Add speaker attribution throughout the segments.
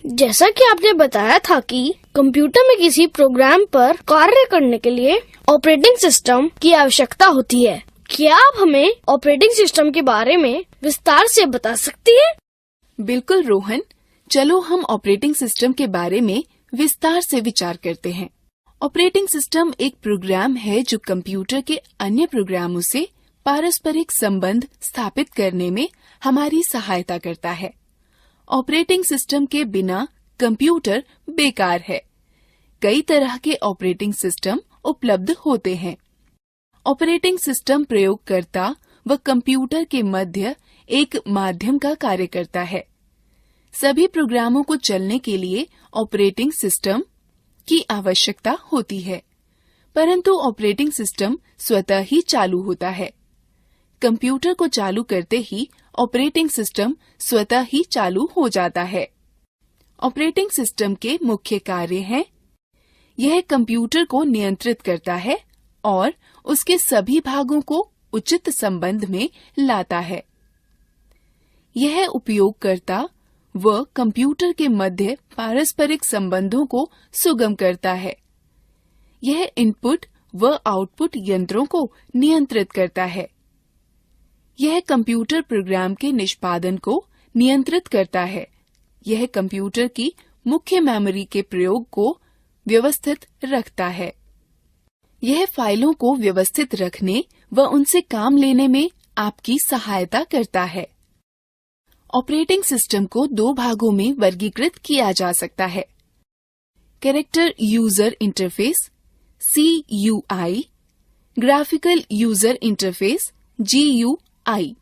Speaker 1: जैसा कि आपने बताया था कि कंप्यूटर में किसी प्रोग्राम पर कार्य करने के लिए ऑपरेटिंग सिस्टम की आवश्यकता होती है। क्या आप हमें ऑपरेटिंग सिस्टम के बारे में विस्तार से बता सकती हैं?
Speaker 2: बिल्कुल रोहन, चलो हम ऑपरेटिंग सिस्टम के बारे में विस्तार से विचार करते हैं। ऑपरेटिंग सिस्टम एक प्रोग्राम है जो कंप्यूटर के अन्य प्रोग्रामों से पारस्परिक संबंध स्थापित करने में हमारी सहायता करता है। ऑपरेटिंग सिस्टम के बिना कंप्यूटर बेकार है। कई तरह के ऑपरेटिंग सिस्टम उपलब्ध होते हैं। ऑपरेटिंग सिस्टम प्रयोगकर्ता व कंप्यूटर के मध्य एक माध्यम का कार्य करता है। सभी प्रोग्रामों को चलने के लिए ऑपरेटिंग सिस्टम की आवश्यकता होती है, परंतु ऑपरेटिंग सिस्टम स्वतः ही चालू होता है। कंप्यूटर को चालू करते ही ऑपरेटिंग सिस्टम स्वतः ही चालू हो जाता है। ऑपरेटिंग सिस्टम के मुख्य कार्य हैं: यह कंप्यूटर को नियंत्रित करता है और उसके सभी भागों को उचित संबंध में लाता है। यह उपयोगकर्ता व कंप्यूटर के मध्य पारस्परिक संबंधों को सुगम करता है। यह इनपुट व आउटपुट यंत्रों को नियंत्रित करता है। यह कंप्यूटर प्रोग्राम के निष्पादन को नियंत्रित करता है। यह कंप्यूटर की मुख्य मेमोरी के प्रयोग को व्यवस्थित रखता है। यह फाइलों को व्यवस्थित रखने व उनसे काम लेने में आपकी सहायता करता है। ऑपरेटिंग सिस्टम को दो भागों में वर्गीकृत किया जा सकता है: character user interface (CUI), graphical user interface (GUI).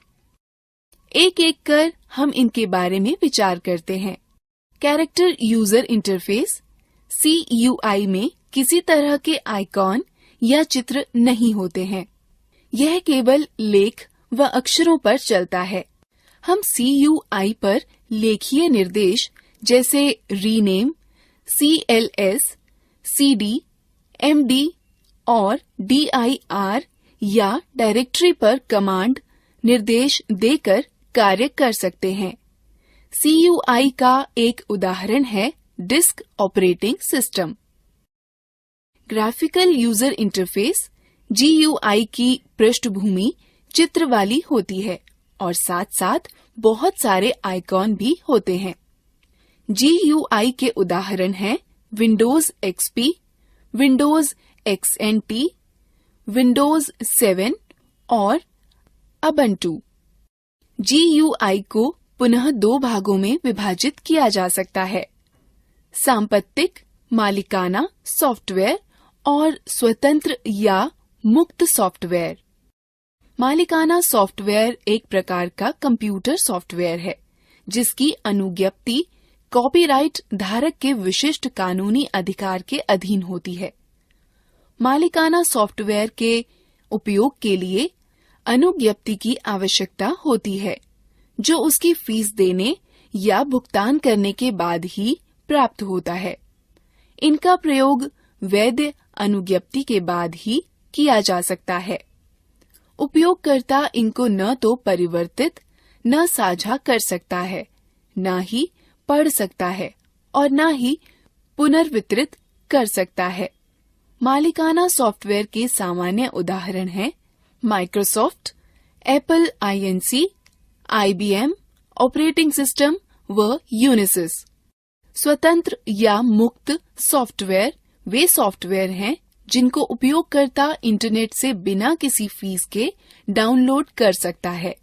Speaker 2: एक एक कर हम इनके बारे में विचार करते हैं। कैरेक्टर यूजर इंटरफेस (CUI) में किसी तरह के आइकॉन या चित्र नहीं होते हैं। यह केवल लेख व अक्षरों पर चलता है। हम CUI पर लेखीय निर्देश जैसे रीनेम, CLS, CD, MD और DIR या डायरेक्टरी पर कमांड निर्देश देकर कार्य कर सकते हैं। CUI का एक उदाहरण है disk operating system. Graphical user interface GUI की पृष्ठभूमि चित्र वाली होती है और साथ साथ बहुत सारे आइकॉन भी होते हैं। GUI के उदाहरण हैं Windows XP, Windows XNT, Windows 7 और उबुंटू। GUI को पुनः दो भागों में विभाजित किया जा सकता है: सांपत्तिक मालिकाना सॉफ्टवेयर और स्वतंत्र या मुक्त सॉफ्टवेयर। मालिकाना सॉफ्टवेयर एक प्रकार का कंप्यूटर सॉफ्टवेयर है जिसकी अनुज्ञप्ति कॉपीराइट धारक के विशिष्ट कानूनी अधिकार के अधीन होती है। मालिकाना सॉफ्टवेयर के उपयोग के लिए अनुज्ञप्ति की आवश्यकता होती है, जो उसकी फीस देने या भुगतान करने के बाद ही प्राप्त होता है। इनका प्रयोग वैध अनुज्ञप्ति के बाद ही किया जा सकता है। उपयोगकर्ता इनको न तो परिवर्तित, न साझा कर सकता है, न ही पढ़ सकता है और न ही पुनर्वितरित कर सकता है। मालिकाना सॉफ्टवेयर के सामान्य उदाहरण हैं Microsoft, Apple INC, IBM operating system व यूनिसिस। स्वतंत्र या मुक्त सॉफ्टवेयर वे सॉफ्टवेयर हैं जिनको उपयोगकर्ता इंटरनेट से बिना किसी फीस के डाउनलोड कर सकता है।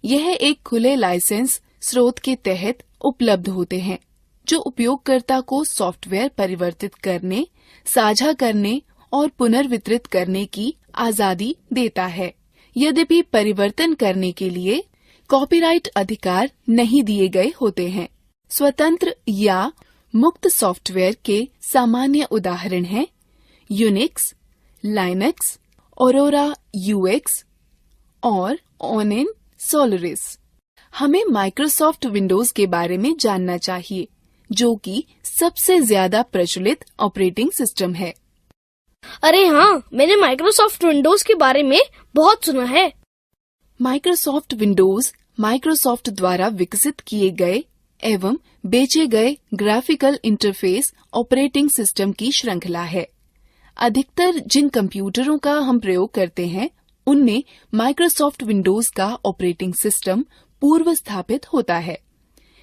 Speaker 2: यह एक खुले लाइसेंस स्रोत के तहत उपलब्ध होते हैं, जो उपयोगकर्ता को सॉफ्टवेयर परिवर्तित करने, साझा करने और पुनर्वितरित करने की आजादी देता है। यद्यपि परिवर्तन करने के लिए कॉपीराइट अधिकार नहीं दिए गए होते हैं। स्वतंत्र या मुक्त सॉफ्टवेयर के सामान्य उदाहरण हैं यूनिक्स, लाइनक्स, ऑरोरा UX और ओनियन सोलारिस। हमें माइक्रोसॉफ्ट विंडोज के बारे में जानना चाहिए, जो कि सबसे ज्यादा प्रचलित ऑपरेटिंग सिस्टम है।
Speaker 1: अरे हाँ, मैंने माइक्रोसॉफ्ट विंडोज के बारे में बहुत सुना है।
Speaker 2: माइक्रोसॉफ्ट विंडोज माइक्रोसॉफ्ट द्वारा विकसित किए गए एवं बेचे गए ग्राफिकल इंटरफेस ऑपरेटिंग सिस्टम की श्रृंखला है। अधिकतर जिन कंप्यूटरों का हम प्रयोग करते हैं उनमें माइक्रोसॉफ्ट विंडोज का ऑपरेटिंग सिस्टम पूर्व स्थापित होता है।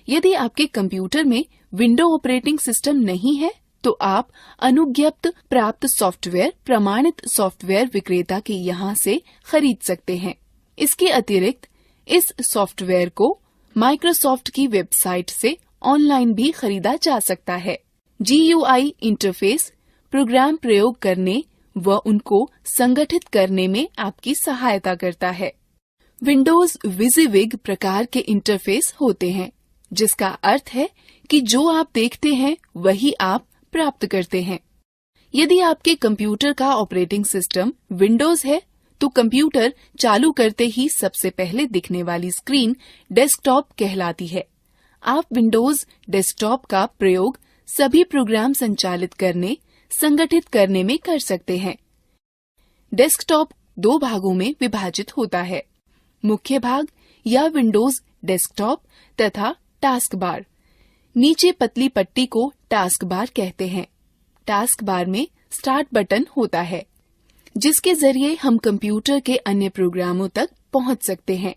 Speaker 2: यदि आपके कंप्यूटर में विंडो ऑपरेटिंग सिस्टम नहीं है तो आप अनुज्ञप्त प्राप्त सॉफ्टवेयर प्रमाणित सॉफ्टवेयर विक्रेता के यहाँ से खरीद सकते हैं। इसके अतिरिक्त इस सॉफ्टवेयर को माइक्रोसॉफ्ट की वेबसाइट से ऑनलाइन भी खरीदा जा सकता है। GUI इंटरफेस प्रोग्राम प्रयोग करने व उनको संगठित करने में आपकी सहायता करता है। विंडोज विजिविग प्रकार के इंटरफेस होते हैं, जिसका अर्थ है कि जो आप देखते हैं वही आप प्राप्त करते हैं। यदि आपके कंप्यूटर का ऑपरेटिंग सिस्टम विंडोज है तो कंप्यूटर चालू करते ही सबसे पहले दिखने वाली स्क्रीन डेस्कटॉप कहलाती है। आप विंडोज डेस्कटॉप का प्रयोग सभी प्रोग्राम संचालित करने, संगठित करने में कर सकते हैं। डेस्कटॉप 2 भागों में विभाजित होता है, मुख्य भाग या विंडोज डेस्कटॉप तथा टास्क बार। नीचे पतली पट्टी को टास्क बार कहते हैं। टास्क बार में स्टार्ट बटन होता है, जिसके जरिए हम कंप्यूटर के अन्य प्रोग्रामों तक पहुंच सकते हैं।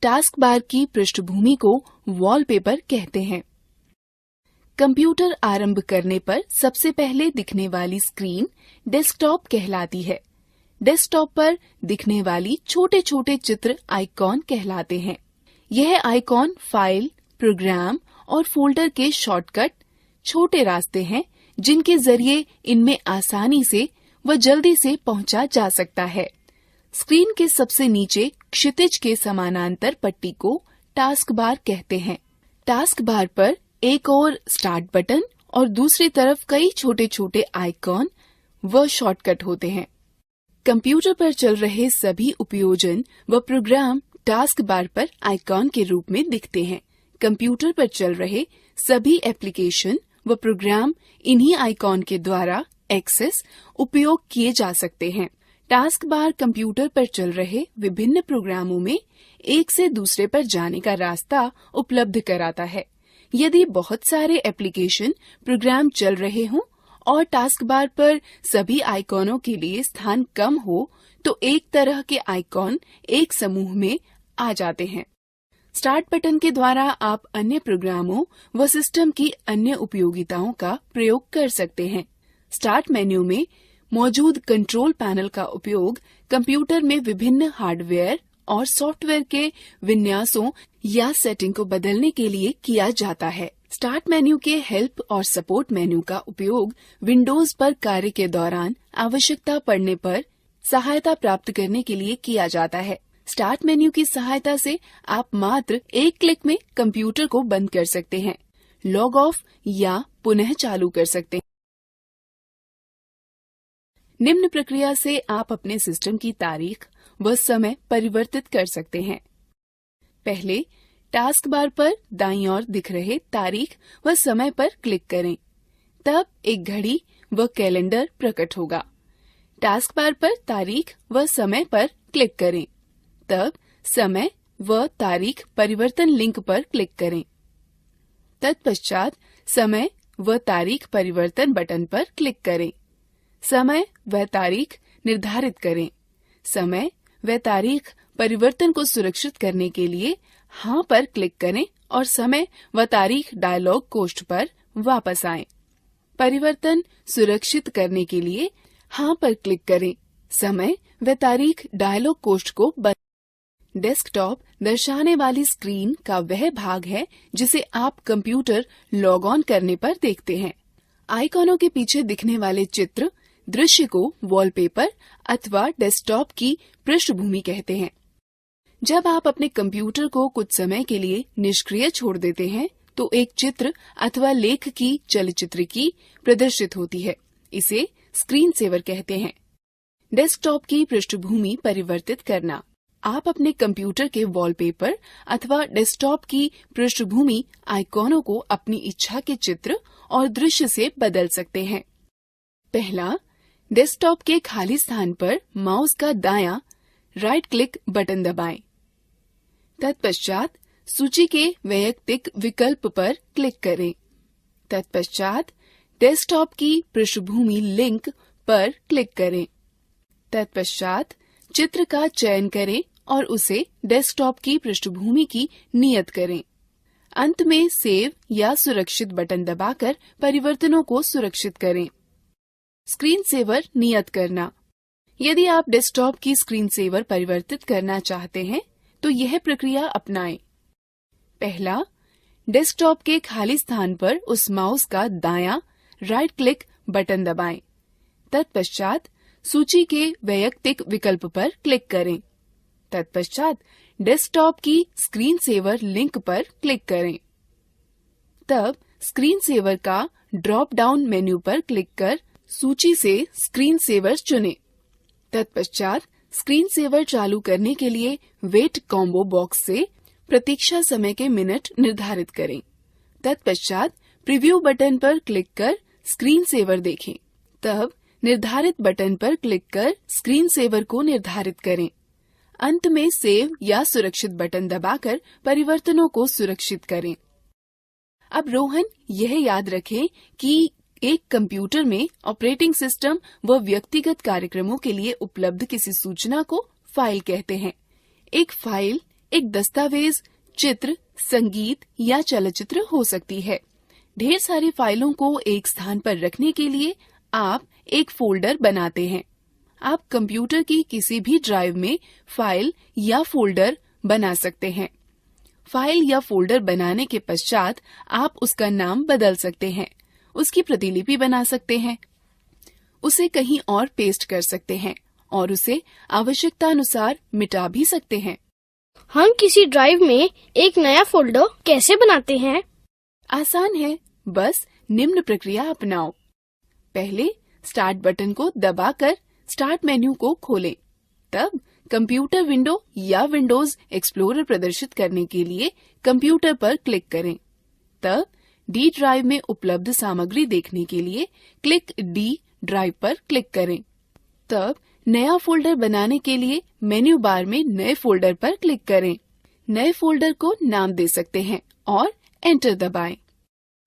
Speaker 2: टास्क बार की पृष्ठभूमि को वॉलपेपर कहते हैं। कंप्यूटर आरंभ करने पर सबसे पहले दिखने वाली स्क्रीन डेस्कटॉप कहलाती है। डेस्कटॉप पर दिखने वाली छोटे छोटे चित्र आइकॉन कहलाते हैं। यह आइकॉन फाइल, प्रोग्राम और फोल्डर के शॉर्टकट छोटे रास्ते हैं जिनके जरिए इनमें आसानी से व जल्दी से पहुंचा जा सकता है। स्क्रीन के सबसे नीचे क्षितिज के समानांतर पट्टी को टास्क बार कहते हैं। टास्क बार पर एक और स्टार्ट बटन और दूसरी तरफ कई छोटे छोटे आइकॉन व शॉर्टकट होते हैं। कंप्यूटर पर चल रहे सभी उपयोजन व प्रोग्राम टास्क बार पर आइकॉन के रूप में दिखते हैं। कंप्यूटर पर चल रहे सभी एप्लीकेशन व प्रोग्राम इन्हीं आइकॉन के द्वारा एक्सेस उपयोग किए जा सकते हैं। टास्क बार कंप्यूटर पर चल रहे विभिन्न प्रोग्रामों में एक से दूसरे पर जाने का रास्ता उपलब्ध कराता है। यदि बहुत सारे एप्लीकेशन प्रोग्राम चल रहे हों और टास्क बार पर सभी आइकॉनों के लिए स्थान कम हो तो एक तरह के आइकॉन एक समूह में आ जाते हैं। स्टार्ट बटन के द्वारा आप अन्य प्रोग्रामों व सिस्टम की अन्य उपयोगिताओं का प्रयोग कर सकते हैं। स्टार्ट मेन्यू में मौजूद कंट्रोल पैनल का उपयोग कंप्यूटर में विभिन्न हार्डवेयर और सॉफ्टवेयर के विन्यासों या सेटिंग को बदलने के लिए किया जाता है। स्टार्ट मेन्यू के हेल्प और सपोर्ट मेन्यू का उपयोग विंडोज पर कार्य के दौरान आवश्यकता पड़ने पर सहायता प्राप्त करने के लिए किया जाता है। स्टार्ट मेन्यू की सहायता से आप मात्र एक क्लिक में कंप्यूटर को बंद कर सकते हैं, लॉग ऑफ या पुनः चालू कर सकते हैं। निम्न प्रक्रिया से आप अपने सिस्टम की तारीख व समय परिवर्तित कर सकते हैं। पहले टास्क बार पर दाईं ओर दिख रहे तारीख व समय पर क्लिक करें, तब एक घड़ी व कैलेंडर प्रकट होगा। टास्क बार पर तारीख व समय पर क्लिक करें, तब समय व तारीख परिवर्तन लिंक पर क्लिक करें। तत्पश्चात समय व तारीख परिवर्तन बटन पर क्लिक करें। समय व तारीख निर्धारित करें। समय व तारीख परिवर्तन को सुरक्षित करने के लिए हाँ पर क्लिक करें और समय व तारीख डायलॉग कोष्ठ पर वापस आएं। परिवर्तन सुरक्षित करने के लिए हाँ पर क्लिक करें। समय व तारीख डायलॉग कोष्ठ को बंद। डेस्कटॉप दर्शाने वाली स्क्रीन का वह भाग है जिसे आप कंप्यूटर लॉग ऑन करने पर देखते हैं। आइकॉनों के पीछे दिखने वाले चित्र दृश्य को वॉलपेपर अथवा डेस्कटॉप की पृष्ठभूमि कहते हैं। जब आप अपने कंप्यूटर को कुछ समय के लिए निष्क्रिय छोड़ देते हैं तो एक चित्र अथवा लेख की चलचित्र की प्रदर्शित होती है। इसे स्क्रीन सेवर कहते हैं। डेस्कटॉप की पृष्ठभूमि परिवर्तित करना। आप अपने कंप्यूटर के वॉलपेपर अथवा डेस्कटॉप की पृष्ठभूमि आइकॉनों को अपनी इच्छा के चित्र और दृश्य से बदल सकते हैं। पहला, डेस्कटॉप के खाली स्थान पर माउस का दायां राइट क्लिक बटन दबाएं। तत्पश्चात सूची के वैयक्तिक विकल्प पर क्लिक करें। तत्पश्चात डेस्कटॉप की पृष्ठभूमि लिंक पर क्लिक करें। तत्पश्चात चित्र का चयन करें और उसे डेस्कटॉप की पृष्ठभूमि की नियत करें। अंत में सेव या सुरक्षित बटन दबाकर परिवर्तनों को सुरक्षित करें। स्क्रीन सेवर नियत करना। यदि आप डेस्कटॉप की स्क्रीन सेवर परिवर्तित करना चाहते हैं तो यह प्रक्रिया अपनाएं। पहला, डेस्कटॉप के खाली स्थान पर उस माउस का दायां राइट क्लिक बटन दबाएं। तत्पश्चात सूची के वैयक्तिक विकल्प पर क्लिक करें। तत्पश्चात डेस्कटॉप की स्क्रीन सेवर लिंक पर क्लिक करें। तब स्क्रीन सेवर का ड्रॉप डाउन मेन्यू पर क्लिक कर सूची से स्क्रीन सेवर चुनें। तत्पश्चात स्क्रीन सेवर चालू करने के लिए वेट कॉम्बो बॉक्स से प्रतीक्षा समय के मिनट निर्धारित करें। तत्पश्चात प्रीव्यू बटन पर क्लिक कर स्क्रीन सेवर देखें। तब निर्धारित बटन पर क्लिक कर स्क्रीन सेवर को निर्धारित करें। अंत में सेव या सुरक्षित बटन दबाकर परिवर्तनों को सुरक्षित करें। अब रोहन, यह याद रखें कि एक कंप्यूटर में ऑपरेटिंग सिस्टम व व्यक्तिगत कार्यक्रमों के लिए उपलब्ध किसी सूचना को फाइल कहते हैं। एक फाइल एक दस्तावेज, चित्र, संगीत या चलचित्र हो सकती है। ढेर सारी फाइलों को एक स्थान पर रखने के लिए आप एक फोल्डर बनाते हैं। आप कंप्यूटर की किसी भी ड्राइव में फाइल या फोल्डर बना सकते हैं। फाइल या फोल्डर बनाने के पश्चात आप उसका नाम बदल सकते हैं, उसकी प्रतिलिपि बना सकते हैं, उसे कहीं और पेस्ट कर सकते हैं और उसे आवश्यकतानुसार मिटा भी सकते हैं।
Speaker 1: हम किसी ड्राइव में एक नया फोल्डर कैसे बनाते हैं?
Speaker 2: आसान है, बस निम्न प्रक्रिया अपनाओ। पहले स्टार्ट बटन को दबाकर स्टार्ट मेन्यू को खोलें। तब कंप्यूटर विंडो या विंडोज एक्सप्लोरर प्रदर्शित करने के लिए कंप्यूटर पर क्लिक करें। तब डी ड्राइव में उपलब्ध सामग्री देखने के लिए क्लिक डी ड्राइव पर क्लिक करें। तब नया फोल्डर बनाने के लिए मेन्यू बार में नए फोल्डर पर क्लिक करें। नए फोल्डर को नाम दे सकते हैं और एंटर दबाएं।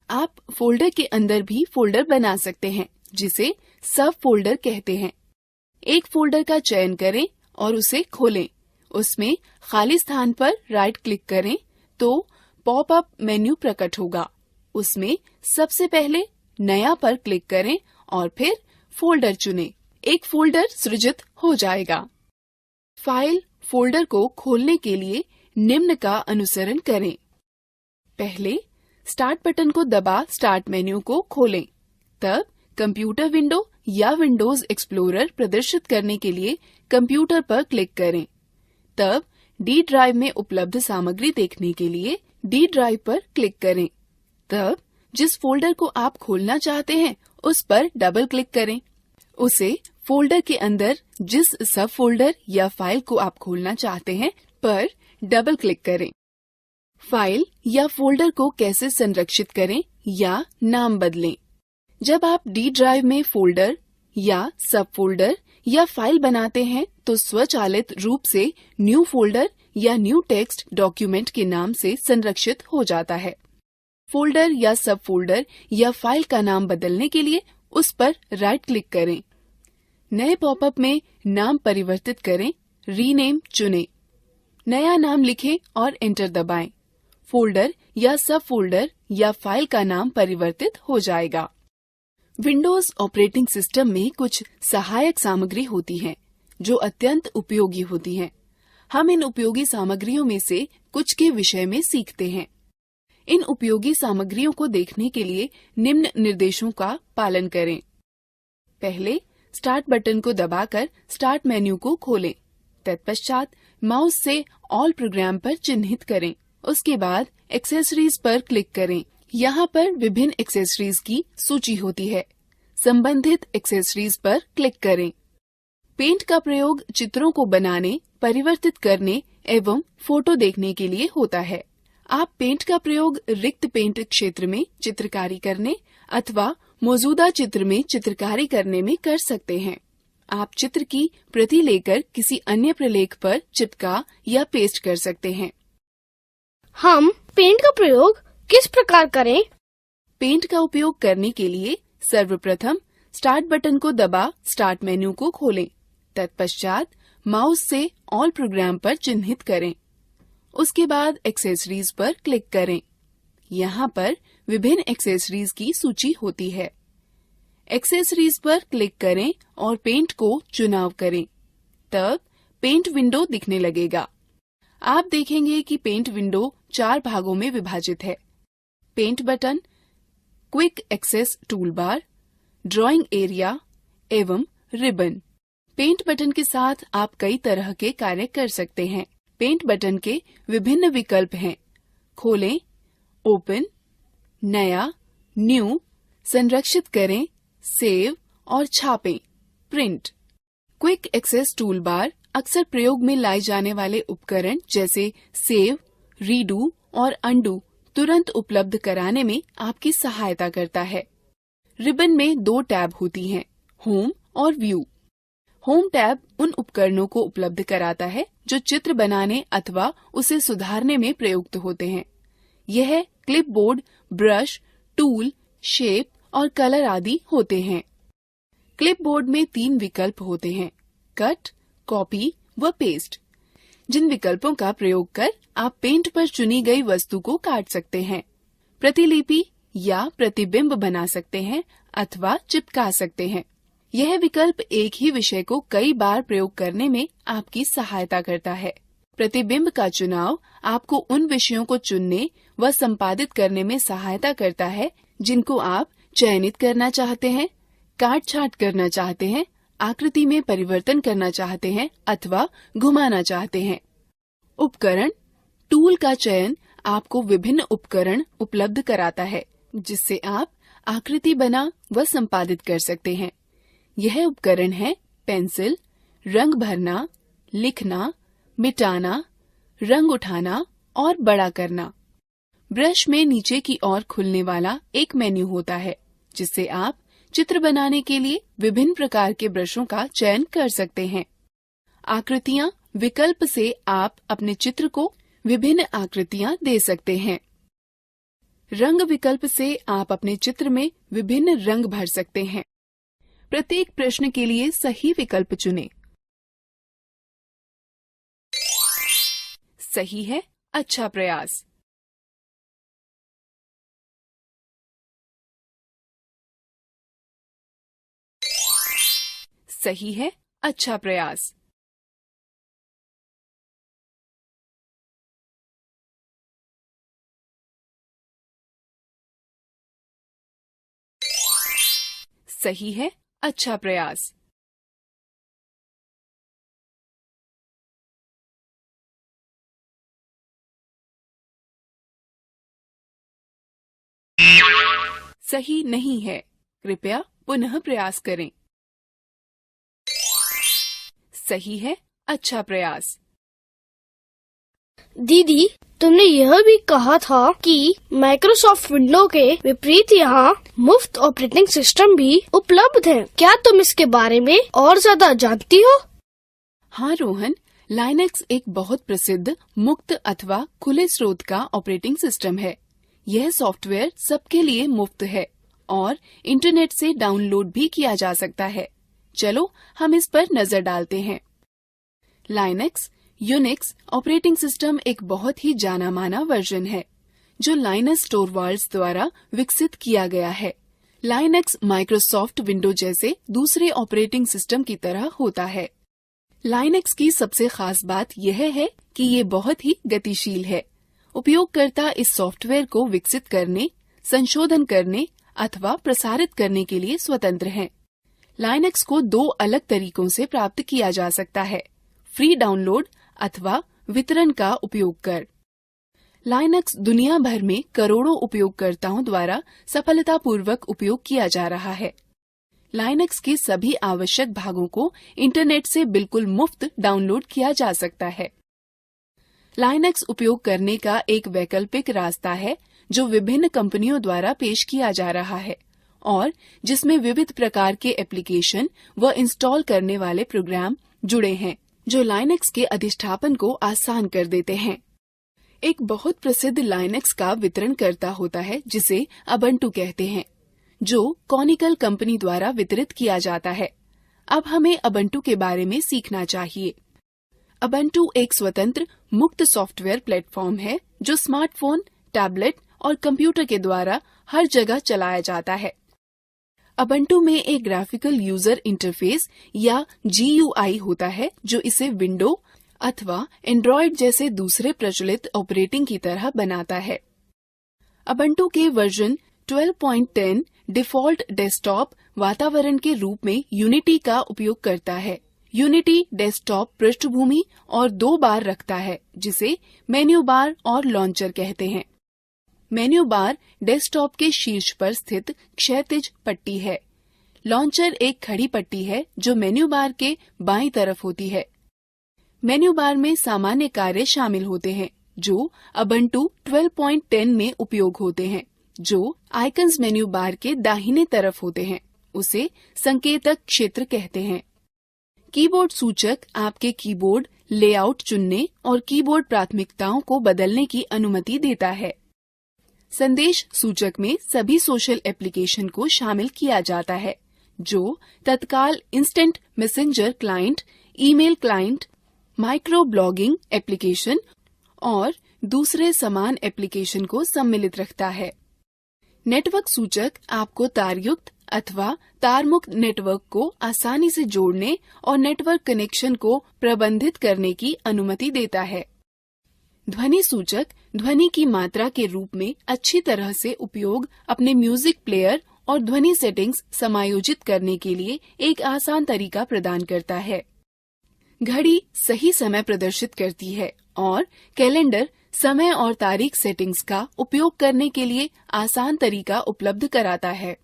Speaker 2: आप फोल्डर के अंदर भी फोल्डर बना सकते हैं, जिसे सब फोल्डर कहते हैं। एक फोल्डर का चयन करें और उसे खोलें। उसमें खाली स्थान पर राइट क्लिक करें तो पॉप अप मेन्यू प्रकट होगा। उसमें सबसे पहले नया पर क्लिक करें और फिर फोल्डर चुनें। एक फोल्डर सृजित हो जाएगा। फाइल फोल्डर को खोलने के लिए निम्न का अनुसरण करें। पहले स्टार्ट बटन को दबा स्टार्ट मेन्यू को खोलें। तब कंप्यूटर विंडो या विंडोज एक्सप्लोरर प्रदर्शित करने के लिए कंप्यूटर पर क्लिक करें। तब डी ड्राइव में उपलब्ध सामग्री देखने के लिए डी ड्राइव पर क्लिक करें। तब जिस फोल्डर को आप खोलना चाहते हैं उस पर डबल क्लिक करें। उसे फोल्डर के अंदर जिस सब फोल्डर या फाइल को आप खोलना चाहते हैं पर डबल क्लिक करें। फाइल या फोल्डर को कैसे संरक्षित करें या नाम बदलें? जब आप डी ड्राइव में फोल्डर या सब फोल्डर या फाइल बनाते हैं तो स्वचालित रूप से न्यू फोल्डर या न्यू टेक्स्ट डॉक्यूमेंट के नाम से संरक्षित हो जाता है। फोल्डर या सब फोल्डर या फाइल का नाम बदलने के लिए उस पर राइट क्लिक करें। नए पॉपअप में नाम परिवर्तित करें, रीनेम चुनें। नया नाम लिखें और एंटर दबाएं। फोल्डर या सब फोल्डर या फाइल का नाम परिवर्तित हो जाएगा। विंडोज ऑपरेटिंग सिस्टम में कुछ सहायक सामग्री होती है जो अत्यंत उपयोगी होती हैं। हम इन उपयोगी सामग्रियों में से कुछ के विषय में सीखते हैं। इन उपयोगी सामग्रियों को देखने के लिए निम्न निर्देशों का पालन करें। पहले स्टार्ट बटन को दबाकर स्टार्ट मेन्यू को खोलें। तत्पश्चात माउस से ऑल प्रोग्राम पर चिन्हित करें। उसके बाद एक्सेसरीज पर क्लिक करें। यहाँ पर विभिन्न एक्सेसरीज की सूची होती है। संबंधित एक्सेसरीज पर क्लिक करें। पेंट का प्रयोग चित्रों को बनाने, परिवर्तित करने एवं फोटो देखने के लिए होता है। आप पेंट का प्रयोग रिक्त पेंट क्षेत्र में चित्रकारी करने अथवा मौजूदा चित्र में चित्रकारी करने में कर सकते हैं। आप चित्र की प्रति लेकर किसी अन्य प्रलेख पर चिपका या पेस्ट कर सकते हैं।
Speaker 1: हम पेंट का प्रयोग किस प्रकार करें?
Speaker 2: पेंट का उपयोग करने के लिए सर्वप्रथम स्टार्ट बटन को दबा स्टार्ट मेन्यू को खोलें। तत्पश्चात माउस से ऑल प्रोग्राम पर चिन्हित करें। उसके बाद एक्सेसरीज पर क्लिक करें। यहाँ पर विभिन्न एक्सेसरीज की सूची होती है। एक्सेसरीज पर क्लिक करें और पेंट को चुनाव करें। तब पेंट विंडो दिखने लगेगा। आप देखेंगे कि पेंट विंडो 4 भागों में विभाजित है। Paint button, quick access toolbar, drawing area एवं रिबन। पेंट बटन के साथ आप कई तरह के कार्य कर सकते हैं। पेंट बटन के विभिन्न विकल्प हैं। खोलें, ओपन, नया, न्यू, संरक्षित करें, सेव और छापें, प्रिंट। क्विक एक्सेस टूलबार अक्सर प्रयोग में लाए जाने वाले उपकरण जैसे सेव, रीडू और अंडू तुरंत उपलब्ध कराने में आपकी सहायता करता है। रिबन में 2 टैब होती हैं, होम और व्यू। होम टैब उन उपकरणों को उपलब्ध कराता है जो चित्र बनाने अथवा उसे सुधारने में प्रयुक्त होते हैं। यह क्लिपबोर्ड, ब्रश, टूल, शेप और कलर आदि होते हैं। क्लिपबोर्ड में 3 विकल्प होते हैं, कट, कॉपी व पेस्ट, जिन विकल्पों का प्रयोग कर आप पेंट पर चुनी गई वस्तु को काट सकते हैं, प्रतिलिपि या प्रतिबिंब बना सकते हैं अथवा चिपका सकते हैं। यह विकल्प एक ही विषय को कई बार प्रयोग करने में आपकी सहायता करता है। प्रतिबिंब का चुनाव आपको उन विषयों को चुनने व संपादित करने में सहायता करता है जिनको आप चयनित करना चाहते हैं, काट छांट करना चाहते हैं, आकृति में परिवर्तन करना चाहते हैं अथवा घुमाना चाहते हैं। उपकरण, टूल का चयन आपको विभिन्न उपकरण उपलब्ध कराता है जिससे आप आकृति बना व संपादित कर सकते हैं। यह उपकरण है पेंसिल, रंग भरना, लिखना, मिटाना, रंग उठाना और बड़ा करना। ब्रश में नीचे की ओर खुलने वाला एक मेन्यू होता है जिससे आप चित्र बनाने के लिए विभिन्न प्रकार के ब्रशों का चयन कर सकते हैं। आकृतियाँ विकल्प से आप अपने चित्र को विभिन्न आकृतियाँ दे सकते हैं। रंग विकल्प से आप अपने चित्र में विभिन्न रंग भर सकते हैं। प्रत्येक प्रश्न के लिए सही विकल्प चुनें। सही है, अच्छा प्रयास। सही है, अच्छा प्रयास। सही है, अच्छा प्रयास। सही नहीं है, कृपया पुनः प्रयास करें। सही है, अच्छा प्रयास।
Speaker 1: दीदी, तुमने यह भी कहा था कि माइक्रोसॉफ्ट विंडो के विपरीत यहाँ मुफ्त ऑपरेटिंग सिस्टम भी उपलब्ध हैं। क्या तुम इसके बारे में और ज्यादा जानती हो?
Speaker 2: हाँ रोहन, लाइनक्स एक बहुत प्रसिद्ध मुक्त अथवा खुले स्रोत का ऑपरेटिंग सिस्टम है। यह सॉफ्टवेयर सबके लिए मुफ्त है और इंटरनेट से डाउनलोड भी किया जा सकता है। चलो हम इस पर नजर डालते हैं। लाइनक्स यूनिक्स ऑपरेटिंग सिस्टम एक बहुत ही जाना माना वर्जन है जो लाइनस टोरवाल्ड्स द्वारा विकसित किया गया है। लाइनक्स माइक्रोसॉफ्ट विंडो जैसे दूसरे ऑपरेटिंग सिस्टम की तरह होता है। लाइनक्स की सबसे खास बात यह है कि ये बहुत ही गतिशील है। उपयोगकर्ता इस सॉफ्टवेयर को विकसित करने, संशोधन करने अथवा प्रसारित करने के लिए स्वतंत्र हैं। लाइनक्स को 2 अलग तरीकों से प्राप्त किया जा सकता है, फ्री डाउनलोड अथवा वितरण का उपयोग कर। लाइनक्स दुनिया भर में करोड़ों उपयोगकर्ताओं द्वारा सफलतापूर्वक उपयोग किया जा रहा है। लाइनक्स के सभी आवश्यक भागों को इंटरनेट से बिल्कुल मुफ्त डाउनलोड किया जा सकता है। लाइनक्स उपयोग करने का एक वैकल्पिक रास्ता है जो विभिन्न कंपनियों द्वारा पेश किया जा रहा है और जिसमें विविध प्रकार के एप्लीकेशन व इंस्टॉल करने वाले प्रोग्राम जुड़े हैं जो लाइनक्स के अधिष्ठापन को आसान कर देते हैं। एक बहुत प्रसिद्ध लाइनक्स का वितरणकर्ता होता है जिसे उबुंटू कहते हैं, जो कॉनिकल कंपनी द्वारा वितरित किया जाता है। अब हमें उबुंटू के बारे में सीखना चाहिए। उबुंटू एक स्वतंत्र मुक्त सॉफ्टवेयर प्लेटफॉर्म है जो स्मार्टफोन, टैबलेट और कंप्यूटर के द्वारा हर जगह चलाया जाता है। उबुंटू में एक ग्राफिकल यूजर इंटरफेस या GUI होता है जो इसे विंडो अथवा एंड्रॉयड जैसे दूसरे प्रचलित ऑपरेटिंग की तरह बनाता है। उबुंटू के वर्जन 12.10 डिफॉल्ट डेस्कटॉप वातावरण के रूप में यूनिटी का उपयोग करता है। यूनिटी डेस्कटॉप पृष्ठभूमि और 2 बार रखता है जिसे मेन्यू बार और लॉन्चर कहते हैं। मेन्यू बार डेस्कटॉप के शीर्ष पर स्थित क्षैतिज पट्टी है। लॉन्चर एक खड़ी पट्टी है जो मेन्यू बार के बाईं तरफ होती है। मेन्यू बार में सामान्य कार्य शामिल होते हैं जो उबुंटू 12.10 में उपयोग होते हैं। जो आइकन्स मेन्यू बार के दाहिने तरफ होते हैं उसे संकेतक क्षेत्र कहते हैं। कीबोर्ड सूचक आपके कीबोर्ड लेआउट चुनने और कीबोर्ड प्राथमिकताओं को बदलने की अनुमति देता है। संदेश सूचक में सभी सोशल एप्लीकेशन को शामिल किया जाता है जो तत्काल instant messenger client, email client, micro blogging application और दूसरे समान एप्लीकेशन को सम्मिलित रखता है। नेटवर्क सूचक आपको तारयुक्त अथवा तारमुक्त नेटवर्क को आसानी से जोड़ने और नेटवर्क कनेक्शन को प्रबंधित करने की अनुमति देता है। ध्वनि सूचक ध्वनि की मात्रा के रूप में अच्छी तरह से उपयोग अपने म्यूजिक प्लेयर और ध्वनि सेटिंग्स समायोजित करने के लिए एक आसान तरीका प्रदान करता है। घड़ी सही समय प्रदर्शित करती है और कैलेंडर समय और तारीख सेटिंग्स का उपयोग करने के लिए आसान तरीका उपलब्ध कराता है।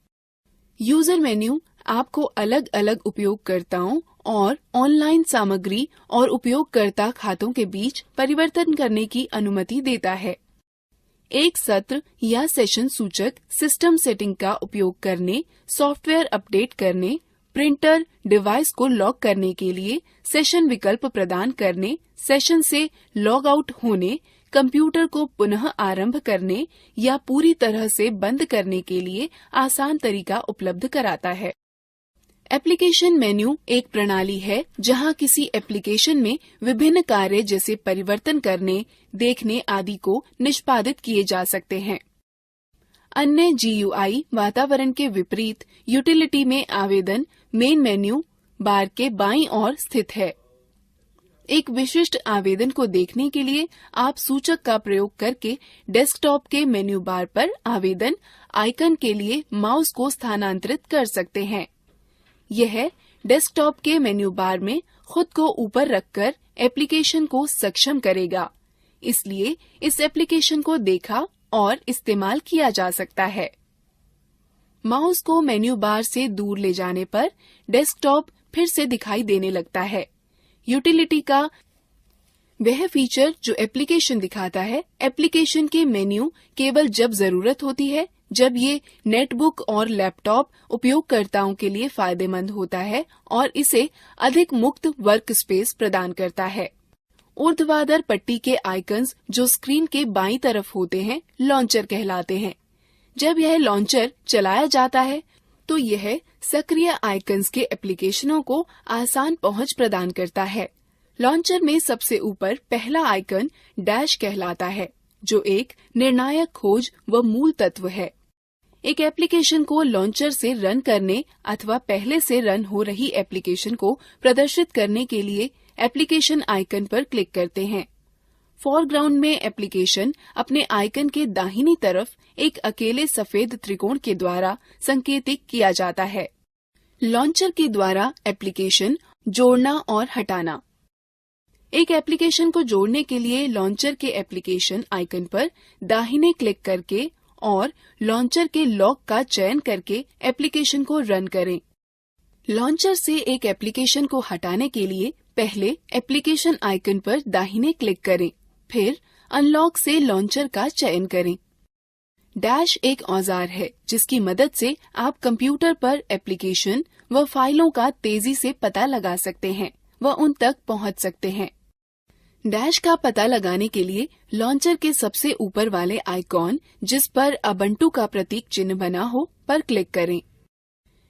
Speaker 2: यूजर मेन्यू आपको अलग अलग उपयोगकर्ताओं और ऑनलाइन सामग्री और उपयोगकर्ता खातों के बीच परिवर्तन करने की अनुमति देता है। एक सत्र या सेशन सूचक सिस्टम सेटिंग का उपयोग करने, सॉफ्टवेयर अपडेट करने, प्रिंटर डिवाइस को लॉक करने के लिए सेशन विकल्प प्रदान करने, सेशन से लॉग आउट होने, कंप्यूटर को पुनः आरंभ करने या पूरी तरह से बंद करने के लिए आसान तरीका उपलब्ध कराता है। एप्लीकेशन मेन्यू एक प्रणाली है जहां किसी एप्लीकेशन में विभिन्न कार्य जैसे परिवर्तन करने, देखने आदि को निष्पादित किए जा सकते हैं। अन्य GUI वातावरण के विपरीत यूटिलिटी में आवेदन मेन मेन्यू बार के बाईं ओर स्थित है। एक विशिष्ट आवेदन को देखने के लिए आप सूचक का प्रयोग करके डेस्कटॉप के मेन्यू बार पर आवेदन आइकन के लिए माउस को स्थानांतरित कर सकते हैं। यह डेस्कटॉप के मेन्यू बार में खुद को ऊपर रखकर एप्लीकेशन को सक्षम करेगा, इसलिए इस एप्लीकेशन को देखा और इस्तेमाल किया जा सकता है। माउस को मेन्यू बार से दूर ले जाने पर डेस्कटॉप फिर से दिखाई देने लगता है। यूटिलिटी का वह फीचर जो एप्लीकेशन दिखाता है, एप्लीकेशन के मेन्यू केवल जब जरूरत होती है, जब ये नेटबुक और लैपटॉप उपयोगकर्ताओं के लिए फायदेमंद होता है और इसे अधिक मुक्त वर्क स्पेस प्रदान करता है। ऊर्ध्वाधर पट्टी के आइकन्स जो स्क्रीन के बाईं तरफ होते हैं, लॉन्चर कहलाते हैं। जब यह लॉन्चर चलाया जाता है तो यह सक्रिय आइकन्स के एप्लीकेशनों को आसान पहुंच प्रदान करता है। लॉन्चर में सबसे ऊपर पहला आइकन डैश कहलाता है, जो एक निर्णायक खोज व मूल तत्व है। एक एप्लीकेशन को लॉन्चर से रन करने अथवा पहले से रन हो रही एप्लीकेशन को प्रदर्शित करने के लिए एप्लीकेशन आइकन पर क्लिक करते हैं। फोरग्राउंड में एप्लीकेशन अपने आइकन के दाहिनी तरफ एक अकेले सफेद त्रिकोण के द्वारा संकेतित किया जाता है। लॉन्चर के द्वारा एप्लीकेशन जोड़ना और हटाना। एक एप्लीकेशन को जोड़ने के लिए लॉन्चर के एप्लीकेशन आइकन पर दाहिने क्लिक करके और लॉन्चर के लॉक का चयन करके एप्लीकेशन को रन करें। लॉन्चर से एक एप्लीकेशन को हटाने के लिए पहले एप्लीकेशन आइकन पर दाहिने क्लिक करें, फिर अनलॉक से लॉन्चर का चयन करें। डैश एक औजार है जिसकी मदद से आप कंप्यूटर पर एप्लीकेशन व फाइलों का तेजी से पता लगा सकते हैं व उन तक पहुंच सकते हैं। डैश का पता लगाने के लिए लॉन्चर के सबसे ऊपर वाले आइकॉन जिस पर अबंटू का प्रतीक चिन्ह बना हो पर क्लिक करें।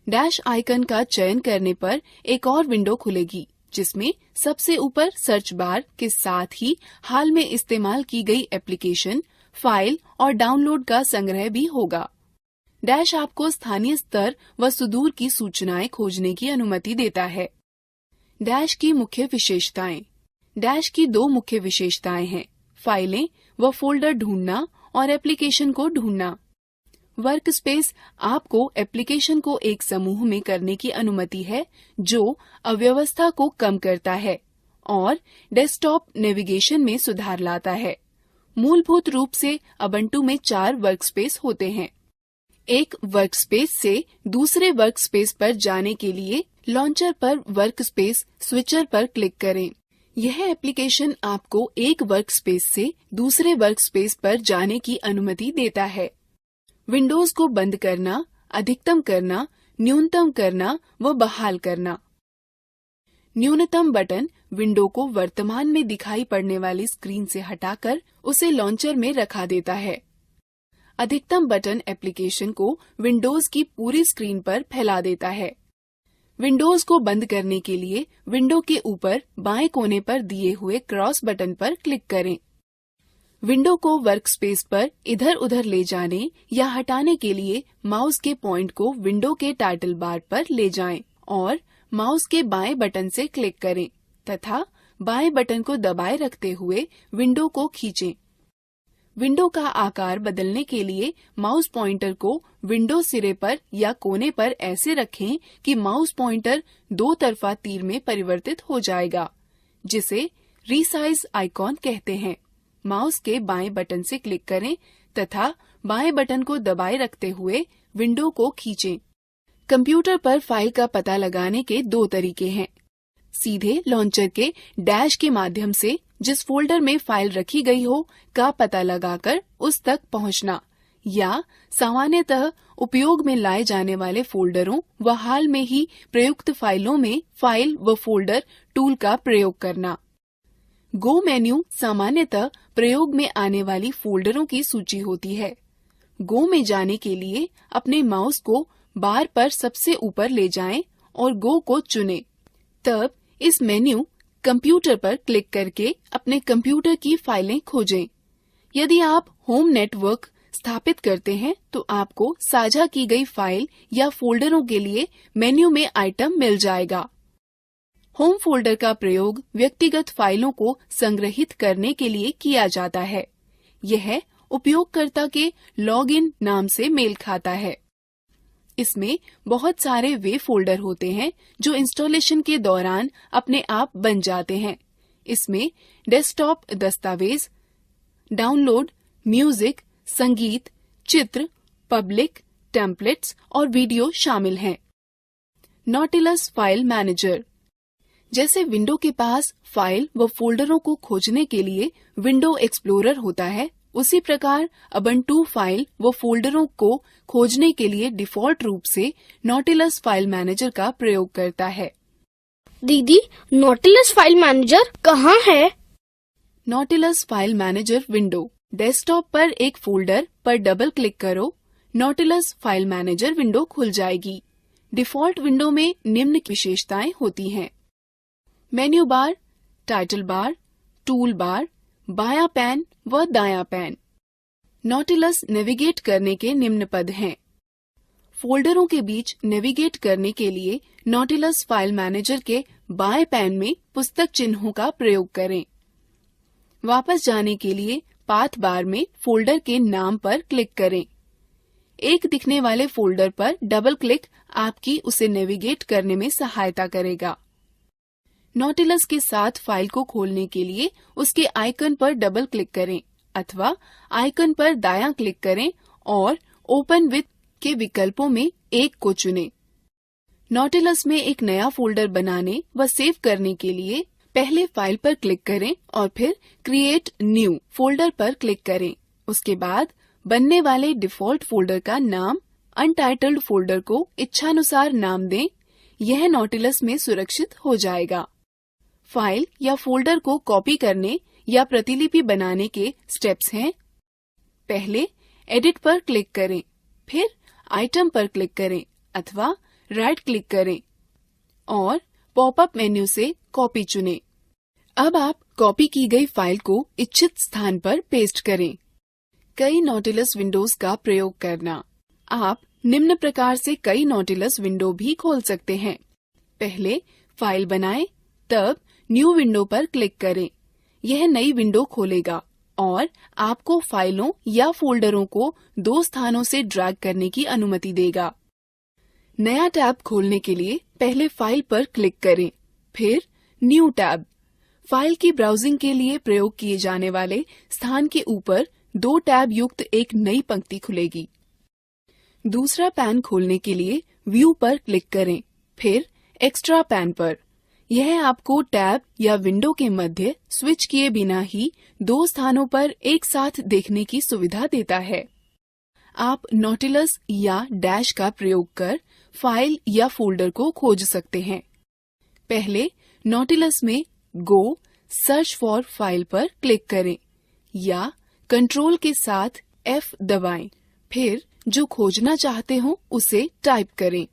Speaker 2: डैश आइकन का चयन करने पर एक और विंडो खुलेगी जिसमें सबसे ऊपर सर्च बार के साथ ही हाल में इस्तेमाल की गई एप्लीकेशन, फाइल और डाउनलोड का संग्रह भी होगा। डैश आपको स्थानीय स्तर व सुदूर की सूचनाएं खोजने की अनुमति देता है। डैश की मुख्य विशेषताएं। डैश की दो मुख्य विशेषताएं हैं, फाइलें व फोल्डर ढूंढना और एप्लीकेशन को ढूंढना। वर्कस्पेस आपको एप्लीकेशन को एक समूह में करने की अनुमति है जो अव्यवस्था को कम करता है और डेस्कटॉप नेविगेशन में सुधार लाता है। मूलभूत रूप से अबंटू में 4 वर्कस्पेस होते हैं। एक वर्कस्पेस से दूसरे वर्कस्पेस पर जाने के लिए लॉन्चर पर वर्कस्पेस स्विचर पर क्लिक करें। यह एप्लीकेशन आपको एक वर्कस्पेस से दूसरे वर्कस्पेस पर जाने की अनुमति देता है। विंडोज को बंद करना, अधिकतम करना, न्यूनतम करना व बहाल करना। न्यूनतम बटन विंडो को वर्तमान में दिखाई पड़ने वाली स्क्रीन से हटाकर उसे लॉन्चर में रखा देता है। अधिकतम बटन एप्लीकेशन को विंडोज की पूरी स्क्रीन पर फैला देता है। विंडोज को बंद करने के लिए विंडो के ऊपर बाएं कोने पर दिए हुए क्रॉस बटन पर क्लिक करें। विंडो को वर्कस्पेस पर इधर उधर ले जाने या हटाने के लिए माउस के पॉइंट को विंडो के टाइटल बार पर ले जाएं और माउस के बाएं बटन से क्लिक करें तथा बाएं बटन को दबाए रखते हुए विंडो को खींचें। विंडो का आकार बदलने के लिए माउस पॉइंटर को विंडो सिरे पर या कोने पर ऐसे रखें कि माउस पॉइंटर 2 तरफा तीर में परिवर्तित हो जाएगा, जिसे रीसाइज आइकॉन कहते हैं। माउस के बाएं बटन से क्लिक करें तथा बाएं बटन को दबाए रखते हुए विंडो को खींचें। कंप्यूटर पर फाइल का पता लगाने के 2 तरीके हैं। सीधे लॉन्चर के डैश के माध्यम से जिस फोल्डर में फाइल रखी गई हो का पता लगाकर उस तक पहुंचना, या सामान्यतः उपयोग में लाए जाने वाले फोल्डरों व हाल में ही प्रयुक्त फाइलों में फाइल व फोल्डर टूल का प्रयोग करना। गो मेन्यू सामान्यतः प्रयोग में आने वाली फोल्डरों की सूची होती है। गो में जाने के लिए अपने माउस को बार पर सबसे ऊपर ले जाएं और गो को चुनें। तब इस मेन्यू कंप्यूटर पर क्लिक करके अपने कंप्यूटर की फाइलें खोजें। यदि आप होम नेटवर्क स्थापित करते हैं तो आपको साझा की गई फाइल या फोल्डरों के लिए मेन्यू में आइटम मिल जाएगा। होम फोल्डर का प्रयोग व्यक्तिगत फाइलों को संग्रहित करने के लिए किया जाता है। यह उपयोगकर्ता के लॉगिन नाम से मेल खाता है। इसमें बहुत सारे वे फोल्डर होते हैं जो इंस्टॉलेशन के दौरान अपने आप बन जाते हैं। इसमें डेस्कटॉप दस्तावेज, डाउनलोड, म्यूजिक, संगीत, चित्र, पब्लिक, टेम्पलेट्स और वीडियो शामिल हैं। Nautilus file manager. जैसे विंडो के पास फाइल व फोल्डरों को खोजने के लिए विंडो एक्सप्लोरर होता है, उसी प्रकार अबंटू फाइल व फोल्डरों को खोजने के लिए डिफॉल्ट रूप से नॉटिलस फाइल मैनेजर का प्रयोग करता है।
Speaker 1: दीदी, नॉटिलस फाइल मैनेजर कहाँ है?
Speaker 2: Nautilus file manager window. Desktop पर एक फोल्डर पर डबल क्लिक करो, नॉटिलस फाइल मैनेजर विंडो खुल जाएगी। डिफॉल्ट विंडो में निम्न विशेषताएं होती हैं: menu bar, title bar, tool bar, बायां पैन व दायां पैन। नॉटिलस नेविगेट करने के निम्न पद हैं। फोल्डरों के बीच नेविगेट करने के लिए नॉटिलस फाइल मैनेजर के बाएं पैन में पुस्तक चिन्हों का प्रयोग करें। वापस जाने के लिए पाथ बार में फोल्डर के नाम पर क्लिक करें। एक दिखने वाले फोल्डर पर डबल क्लिक आपकी उसे नेविगेट करने में सहायता करेगा। नॉटिलस के साथ फाइल को खोलने के लिए उसके आइकन पर डबल क्लिक करें अथवा आइकन पर दायां क्लिक करें और ओपन विथ के विकल्पों में एक को चुनें। नॉटिलस में एक नया फोल्डर बनाने व सेव करने के लिए पहले फाइल पर क्लिक करें और फिर क्रिएट न्यू फोल्डर पर क्लिक करें। उसके बाद बनने वाले डिफॉल्ट फोल्डर का नाम अनटाइटल्ड फोल्डर को इच्छानुसार नाम दें। यह नॉटिलस में सुरक्षित हो जाएगा। फाइल या फोल्डर को कॉपी करने या प्रतिलिपि बनाने के स्टेप्स हैं। पहले एडिट पर क्लिक करें, फिर आइटम पर क्लिक करें अथवा राइट क्लिक करें और पॉपअप मेन्यू से कॉपी चुनें। अब आप कॉपी की गई फाइल को इच्छित स्थान पर पेस्ट करें। कई नॉटिलस विंडोज का प्रयोग करना। आप निम्न प्रकार से कई नॉटिलस विंडो भी खोल सकते हैं। पहले फाइल बनाएं, तब न्यू विंडो पर क्लिक करें। यह नई विंडो खोलेगा और आपको फाइलों या फोल्डरों को 2 स्थानों से ड्रैग करने की अनुमति देगा। नया टैब खोलने के लिए पहले फाइल पर क्लिक करें, फिर न्यू टैब। फाइल की ब्राउजिंग के लिए प्रयोग किए जाने वाले स्थान के ऊपर 2 टैब युक्त एक नई पंक्ति खुलेगी। दूसरा पैन खोलने के लिए व्यू पर क्लिक करें, फिर एक्स्ट्रा पैन पर। यह आपको टैब या विंडो के मध्य स्विच किए बिना ही 2 स्थानों पर एक साथ देखने की सुविधा देता है। आप नॉटिलस या डैश का प्रयोग कर फाइल या फोल्डर को खोज सकते हैं। पहले नॉटिलस में गो सर्च फॉर फाइल पर क्लिक करें या कंट्रोल के साथ F दबाएं, फिर जो खोजना चाहते हो उसे टाइप करें।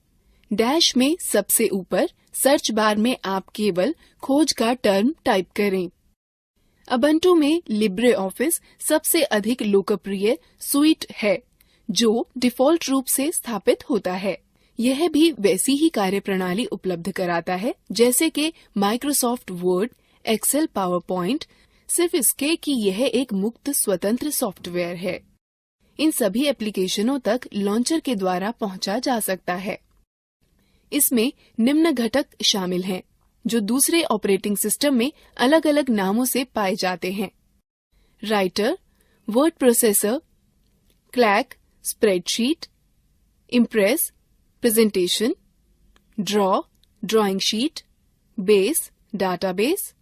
Speaker 2: डैश में सबसे ऊपर सर्च बार में आप केवल खोज का टर्म टाइप करें। उबुंटू में लिब्रे ऑफिस सबसे अधिक लोकप्रिय सुइट है जो डिफॉल्ट रूप से स्थापित होता है। यह भी वैसी ही कार्यप्रणाली उपलब्ध कराता है जैसे कि Microsoft Word, Excel, PowerPoint, सिर्फ इसके कि यह एक मुक्त स्वतंत्र सॉफ्टवेयर है। इन सभी एप्लीकेशनों तक लॉन्चर के द्वारा पहुंचा जा सकता है। इसमें निम्न घटक शामिल हैं जो दूसरे ऑपरेटिंग सिस्टम में अलग अलग नामों से पाए जाते हैं: writer, word processor, clack, spreadsheet, impress, presentation, draw, drawing sheet, base, database,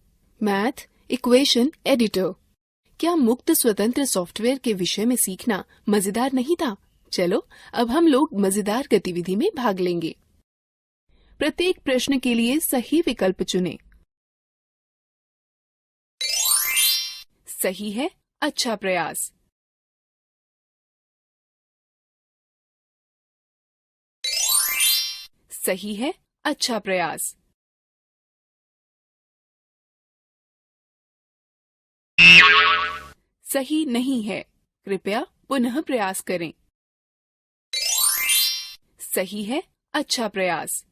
Speaker 2: math, equation editor. क्या मुक्त स्वतंत्र सॉफ्टवेयर के विषय में सीखना मजेदार नहीं था? चलो अब हम लोग मजेदार गतिविधि में भाग लेंगे। प्रत्येक प्रश्न के लिए सही विकल्प चुनें। सही है, अच्छा प्रयास। सही है, अच्छा प्रयास। सही नहीं है, कृपया पुनः प्रयास करें। सही है, अच्छा प्रयास।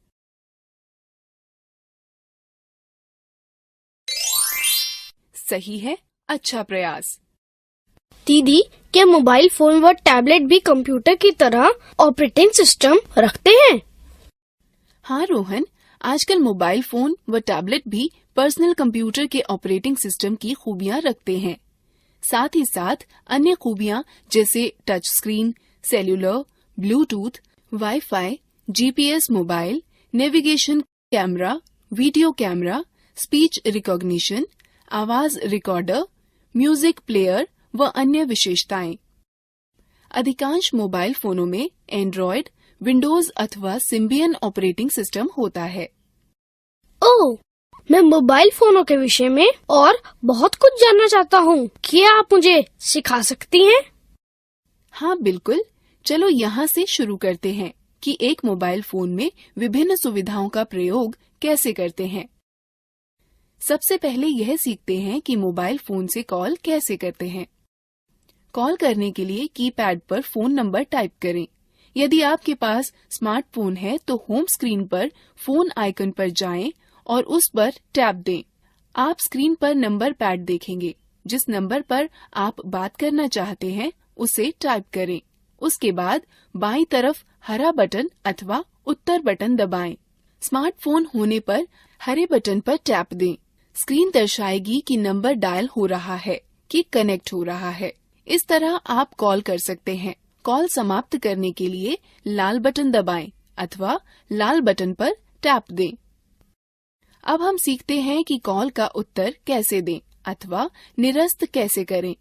Speaker 2: सही है, अच्छा प्रयास।
Speaker 1: दीदी, क्या मोबाइल फोन व टैबलेट भी कंप्यूटर की तरह ऑपरेटिंग सिस्टम रखते हैं?
Speaker 2: हाँ रोहन, आजकल मोबाइल फोन व टैबलेट भी पर्सनल कंप्यूटर के ऑपरेटिंग सिस्टम की खूबियाँ रखते हैं। साथ ही साथ अन्य खूबियाँ जैसे touch screen, cellular, Bluetooth, wifi, GPS mobile, navigation camera, video camera, speech recognition, आवाज रिकॉर्डर, म्यूजिक प्लेयर व अन्य विशेषताएं। अधिकांश मोबाइल फोनों में एंड्रॉयड, विंडोज अथवा सिम्बियन ऑपरेटिंग सिस्टम होता है।
Speaker 1: ओह, मैं मोबाइल फोनों के विषय में और बहुत कुछ जानना चाहता हूँ। क्या आप मुझे सिखा सकती हैं?
Speaker 2: हाँ बिल्कुल, चलो यहाँ से शुरू करते हैं कि एक मोबाइल फोन में विभिन्न सुविधाओं का प्रयोग कैसे करते हैं। सबसे पहले यह सीखते हैं कि मोबाइल फोन से कॉल कैसे करते हैं। कॉल करने के लिए कीपैड पर फोन नंबर टाइप करें। यदि आपके पास स्मार्टफोन है तो होम स्क्रीन पर फोन आइकन पर जाएं और उस पर टैप दें। आप स्क्रीन पर नंबर पैड देखेंगे। जिस नंबर पर आप बात करना चाहते हैं उसे टाइप करें। उसके बाद बाईं तरफ हरा बटन अथवा उत्तर बटन दबाएं। स्मार्टफोन होने पर हरे बटन पर टैप दें। स्क्रीन दर्शाएगी कि नंबर डायल हो रहा है कि कनेक्ट हो रहा है। इस तरह आप कॉल कर सकते हैं। कॉल समाप्त करने के लिए लाल बटन दबाएं अथवा लाल बटन पर टैप दें। अब हम सीखते हैं कि कॉल का उत्तर कैसे दें अथवा निरस्त कैसे करें।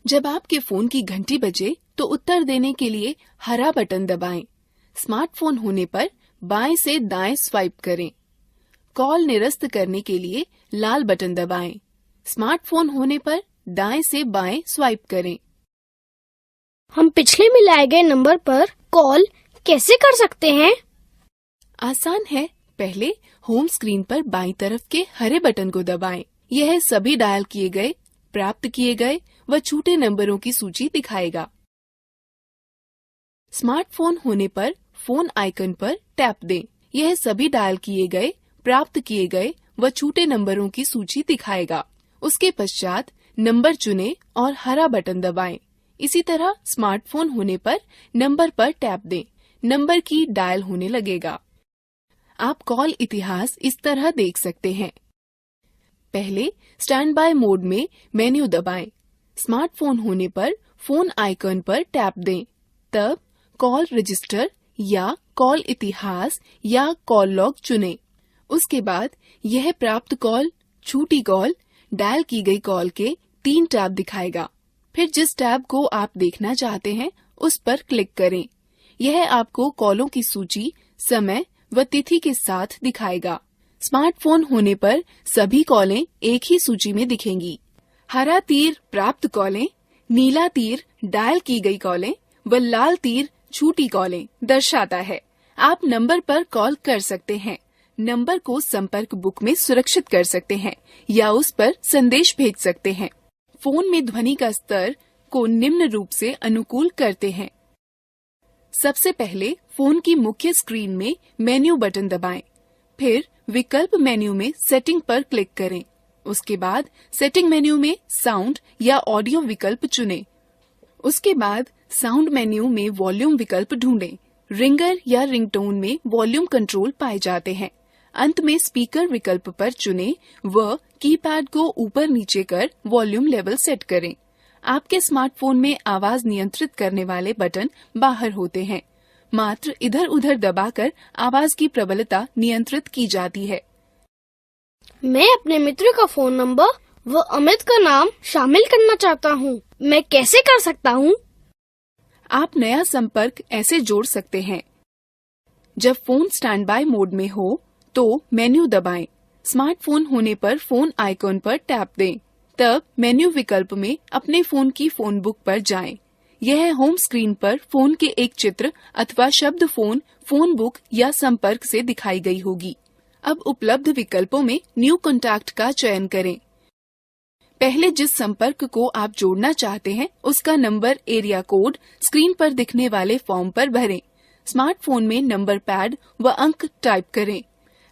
Speaker 2: जब आपके फोन की घंटी बजे तो उत्तर देने के लिए हरा बटन दबाएं। स्मार्टफोन होने पर बाएं से दाएं स्वाइप करें। कॉल निरस्त करने के लिए लाल बटन दबाएं। स्मार्टफोन होने पर दाएं से बाएं स्वाइप करें।
Speaker 1: हम पिछले मिलाए गए नंबर पर कॉल कैसे कर सकते हैं?
Speaker 2: आसान है। पहले होम स्क्रीन पर बाईं तरफ के हरे बटन को दबाएं। यह सभी डायल किए गए, प्राप्त किए गए व छूटे नंबरों की सूची दिखाएगा। स्मार्टफोन होने पर फोन आइकन पर टैप दें। यह सभी डायल किए गए, प्राप्त किए गए व छूटे नंबरों की सूची दिखाएगा। उसके पश्चात नंबर चुनें और हरा बटन दबाएं। इसी तरह स्मार्टफोन होने पर नंबर पर टैप दें। नंबर की डायल होने लगेगा। आप कॉल इतिहास इस तरह देख सकते हैं। पहले स्टैंड बाय मोड में मेन्यू दबाएं। स्मार्टफोन होने पर फोन आइकन पर टैप दें। तब कॉल रजिस्टर या कॉल इतिहास या कॉल लॉग चुनें। उसके बाद यह प्राप्त कॉल, छूटी कॉल, डायल की गई कॉल के 3 टैब दिखाएगा। फिर जिस टैब को आप देखना चाहते हैं उस पर क्लिक करें। यह आपको कॉलों की सूची, समय व तिथि के साथ दिखाएगा। स्मार्टफोन होने पर सभी कॉलें एक ही सूची में दिखेंगी। हरा तीर प्राप्त कॉलें, नीला तीर डायल की गई कॉलें व लाल तीर छूटी कॉलें दर्शाता है। आप नंबर पर कॉल कर सकते हैं। नंबर को संपर्क बुक में सुरक्षित कर सकते हैं या उस पर संदेश भेज सकते हैं। फोन में ध्वनि का स्तर को निम्न रूप से अनुकूल करते हैं। सबसे पहले फोन की मुख्य स्क्रीन में मेन्यू बटन दबाएं। फिर विकल्प मेन्यू में सेटिंग पर क्लिक करें। उसके बाद सेटिंग मेन्यू में साउंड या ऑडियो विकल्प चुनें। उसके बाद साउंड मेन्यू में वॉल्यूम विकल्प ढूंढें। रिंगर या रिंगटोन में वॉल्यूम कंट्रोल पाए जाते हैं। अंत में स्पीकर विकल्प पर चुनें व कीपैड को ऊपर नीचे कर वॉल्यूम लेवल सेट करें। आपके स्मार्टफोन में आवाज नियंत्रित करने वाले बटन बाहर होते हैं। मात्र इधर उधर दबाकर आवाज की प्रबलता नियंत्रित की जाती है।
Speaker 1: मैं अपने मित्र का फोन नंबर व अमित का नाम शामिल करना चाहता हूँ। मैं कैसे कर सकता हूँ?
Speaker 2: आप नया संपर्क ऐसे जोड़ सकते हैं। जब फोन स्टैंड बाय मोड में हो तो मेन्यू दबाएं। स्मार्टफोन होने पर फोन आइकॉन पर टैप दें। तब मेन्यू विकल्प में अपने फोन की फोन बुक पर जाएं। यह होम स्क्रीन पर फोन के एक चित्र अथवा शब्द फोन बुक या संपर्क से दिखाई गई होगी। अब उपलब्ध विकल्पों में न्यू कॉन्टैक्ट का चयन करें। पहले जिस संपर्क को आप जोड़ना चाहते हैं उसका नंबर, एरिया कोड स्क्रीन पर दिखने वाले फॉर्म पर भरें। स्मार्टफोन में नंबर पैड व अंक टाइप करें।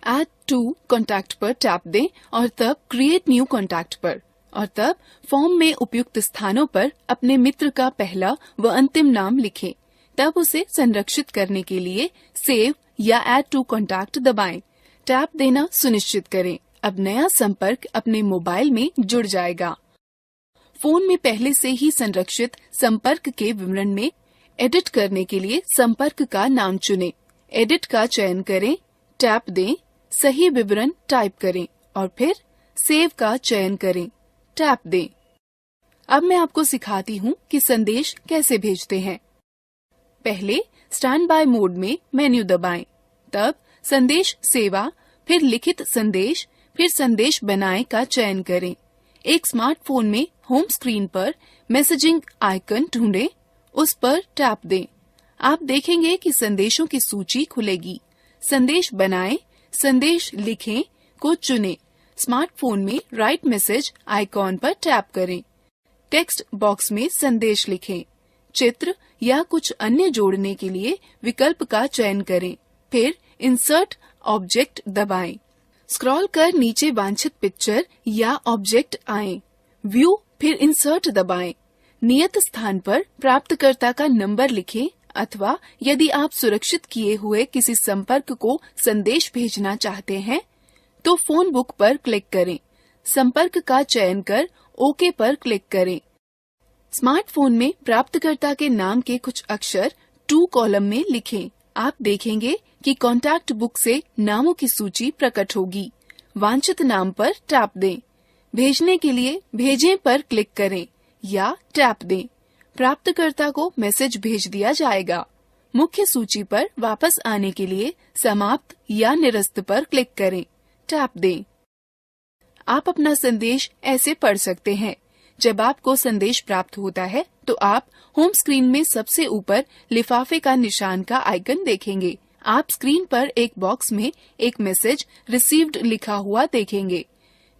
Speaker 2: ऐड टू कॉन्टैक्ट पर टैप दें और तब क्रिएट न्यू कॉन्टैक्ट पर, और तब फॉर्म में उपयुक्त स्थानों पर अपने मित्र का पहला व अंतिम नाम लिखें। तब उसे संरक्षित करने के लिए सेव या ऐड टू कॉन्टैक्ट दबाएं। टैप देना सुनिश्चित करें। अब नया संपर्क अपने मोबाइल में जुड़ जाएगा। फोन में पहले से ही संरक्षित संपर्क के विवरण में एडिट करने के लिए संपर्क का नाम चुनें। एडिट का चयन करें, टैप दें, सही विवरण टाइप करें और फिर सेव का चयन करें, टैप दें। अब मैं आपको सिखाती हूँ कि संदेश कैसे भेजते हैं। पहले स्टैंड बाय मोड में मेन्यू दबाएं, तब संदेश सेवा, फिर लिखित संदेश, फिर संदेश बनाएं का चयन करें। एक स्मार्टफोन में होम स्क्रीन पर मैसेजिंग आइकन ढूंढें, उस पर टैप दें। आप देखेंगे कि संदेशों की सूची खुलेगी। संदेश बनाएं, संदेश लिखें को चुनें। स्मार्टफोन में राइट मैसेज आइकॉन पर टैप करें। टेक्स्ट बॉक्स में संदेश लिखें। चित्र या कुछ अन्य जोड़ने के लिए विकल्प का चयन करें। फिर इंसर्ट ऑब्जेक्ट दबाएं। स्क्रॉल कर नीचे वांछित पिक्चर या ऑब्जेक्ट आए। व्यू फिर इंसर्ट दबाएं। नियत स्थान पर प्राप्तकर्ता का नंबर लिखें अथवा यदि आप सुरक्षित किए हुए किसी संपर्क को संदेश भेजना चाहते हैं तो फोन बुक पर क्लिक करें। संपर्क का चयन कर ओके पर क्लिक करें। स्मार्टफोन में प्राप्तकर्ता के नाम के कुछ अक्षर टू कॉलम में लिखें। आप देखेंगे कि कॉन्टैक्ट बुक से नामों की सूची प्रकट होगी। वांछित नाम पर टैप दें। भेजने के लिए भेजें पर क्लिक करें या टैप दें। प्राप्तकर्ता को मैसेज भेज दिया जाएगा। मुख्य सूची पर वापस आने के लिए समाप्त या निरस्त पर क्लिक करें। टैप दें। आप अपना संदेश ऐसे पढ़ सकते हैं। जब आपको संदेश प्राप्त होता है तो आप होम स्क्रीन में सबसे ऊपर लिफाफे का निशान का आइकन देखेंगे। आप स्क्रीन पर एक बॉक्स में एक मैसेज रिसीव्ड लिखा हुआ देखेंगे।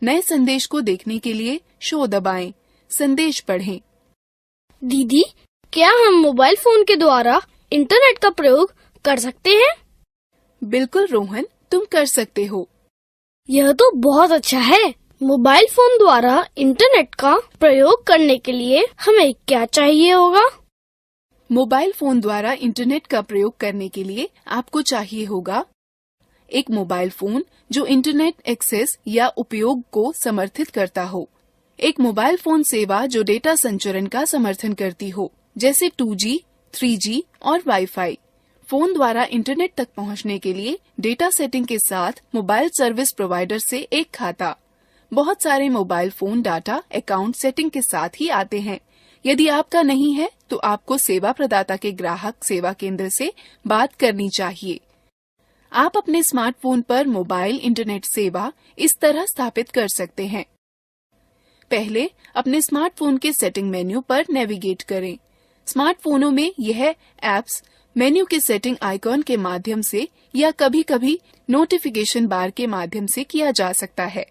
Speaker 2: नए संदेश को देखने के लिए शो दबाएं, संदेश पढ़ें।
Speaker 1: दीदी, क्या हम मोबाइल फोन के द्वारा इंटरनेट का प्रयोग कर सकते हैं?
Speaker 2: बिल्कुल रोहन, तुम कर सकते हो।
Speaker 1: यह तो बहुत अच्छा है। मोबाइल फोन द्वारा इंटरनेट का प्रयोग करने के लिए हमें क्या चाहिए होगा?
Speaker 2: मोबाइल फोन द्वारा इंटरनेट का प्रयोग करने के लिए आपको चाहिए होगा एक मोबाइल फोन जो इंटरनेट एक्सेस या उपयोग को समर्थित करता हो, एक मोबाइल फोन सेवा जो डेटा संचरण का समर्थन करती हो, जैसे 2G, 3G और वाईफाई। फोन द्वारा इंटरनेट तक पहुंचने के लिए डेटा सेटिंग के साथ मोबाइल सर्विस प्रोवाइडर से एक खाता। बहुत सारे mobile phone data account setting के साथ ही आते हैं। यदि आपका नहीं है तो आपको सेवा प्रदाता के ग्राहक सेवा केंद्र से बात करनी चाहिए। आप अपने स्मार्टफोन पर मोबाइल इंटरनेट सेवा इस तरह स्थापित कर सकते हैं। पहले अपने स्मार्टफोन के सेटिंग मेन्यू पर नेविगेट करें। स्मार्टफोनों में यह एप्स मेन्यू के सेटिंग आइकॉन के माध्यम से या कभी-कभी नोटिफिकेशन बार के माध्यम से किया जा सकता है।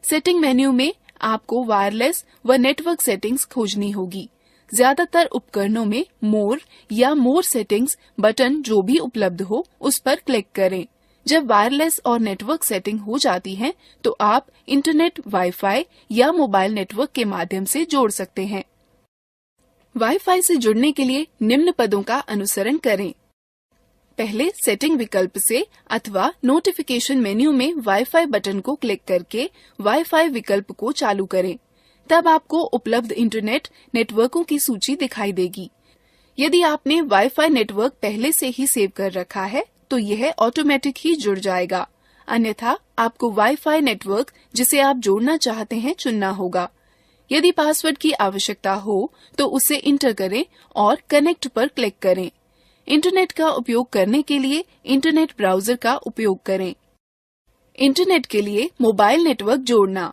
Speaker 2: सेटिंग मेन्यू में आपको वायरलेस व नेटवर्क सेटिंग्स खोजनी होगी। ज्यादातर उपकरणों में मोर या मोर सेटिंग्स बटन जो भी उपलब्ध हो उस पर क्लिक करें। जब वायरलेस और नेटवर्क सेटिंग हो जाती है तो आप इंटरनेट, वाईफाई या मोबाइल नेटवर्क के माध्यम से जोड़ सकते हैं। वाईफाई से जुड़ने के लिए निम्न पदों का अनुसरण करें। पहले सेटिंग विकल्प से अथवा नोटिफिकेशन मेन्यू में वाईफाई बटन को क्लिक करके वाईफाई विकल्प को चालू करें। तब आपको उपलब्ध इंटरनेट नेटवर्कों की सूची दिखाई देगी। यदि आपने वाईफाई नेटवर्क पहले से ही सेव कर रखा है तो यह ऑटोमेटिक ही जुड़ जाएगा। अन्यथा आपको वाईफाई नेटवर्क जिसे आप जोड़ना चाहते हैं चुनना होगा। यदि पासवर्ड की आवश्यकता हो तो उसे इंटर करें और कनेक्ट पर क्लिक करें। इंटरनेट का उपयोग करने के लिए इंटरनेट ब्राउजर का उपयोग करें। इंटरनेट के लिए मोबाइल नेटवर्क जोड़ना।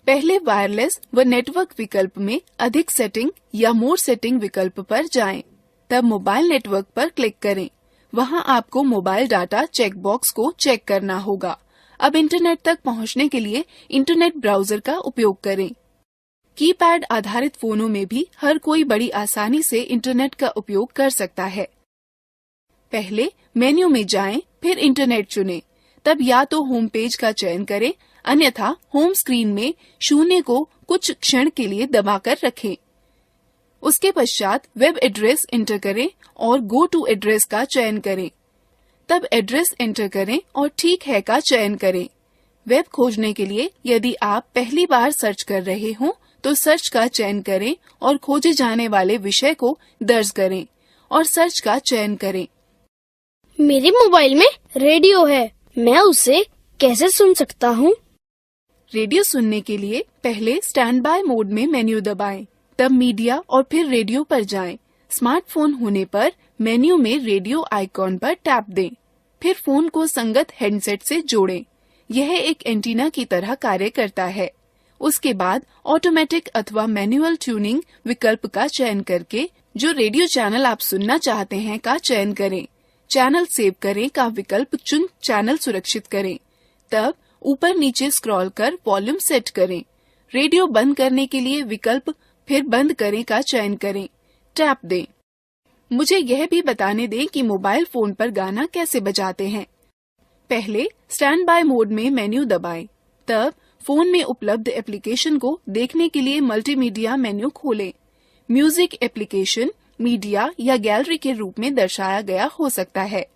Speaker 2: पहले वायरलेस व नेटवर्क विकल्प में अधिक सेटिंग या मोर सेटिंग विकल्प पर जाएं। तब मोबाइल नेटवर्क पर क्लिक करें। वहां आपको मोबाइल डाटा चेक बॉक्स को चेक करना होगा। अब इंटरनेट तक पहुंचने के लिए इंटरनेट ब्राउजर का उपयोग करें। कीपैड आधारित फोनों में भी हर कोई बड़ी आसानी से इंटरनेट का उपयोग कर सकता है। पहले मेन्यू में जाएं, फिर इंटरनेट चुनें। तब या तो होम पेज का चयन करें, अन्यथा होम स्क्रीन में 0 को कुछ क्षण के लिए दबाकर रखें। उसके पश्चात वेब एड्रेस एंटर करें और गो टू एड्रेस का चयन करें। तब एड्रेस एंटर करें और ठीक है का चयन करें। वेब खोजने के लिए यदि आप पहली बार सर्च कर रहे हों तो सर्च का चयन करें और खोजे जाने वाले विषय को दर्ज करें और सर्च का चयन करें।
Speaker 1: मेरे मोबाइल में रेडियो है, मैं उसे कैसे सुन सकता हूँ?
Speaker 2: रेडियो सुनने के लिए पहले स्टैंड बाय मोड में मेन्यू दबाएं, तब मीडिया और फिर रेडियो पर जाएं। स्मार्टफोन होने पर मेन्यू में रेडियो आइकॉन पर टैप दें, फिर फोन को संगत हेडसेट से जोड़ें। यह एक एंटीना की तरह कार्य करता है। उसके बाद ऑटोमेटिक अथवा मैनुअल ट्यूनिंग विकल्प का चयन करके जो रेडियो चैनल आप सुनना चाहते हैं का चयन करें। चैनल सेव करें का विकल्प चुन चैनल सुरक्षित करें। तब ऊपर नीचे स्क्रॉल कर वॉल्यूम सेट करें। रेडियो बंद करने के लिए विकल्प फिर बंद करें का चयन करें, टैप दें। मुझे यह भी बताने दें कि मोबाइल फोन पर गाना कैसे बजाते हैं। पहले स्टैंड बाय मोड में मेन्यू दबाएं, तब फोन में उपलब्ध एप्लीकेशन को देखने के लिए मल्टीमीडिया मेन्यू खोलें। म्यूजिक एप्लीकेशन मीडिया या गैलरी के रूप में दर्शाया गया हो सकता है।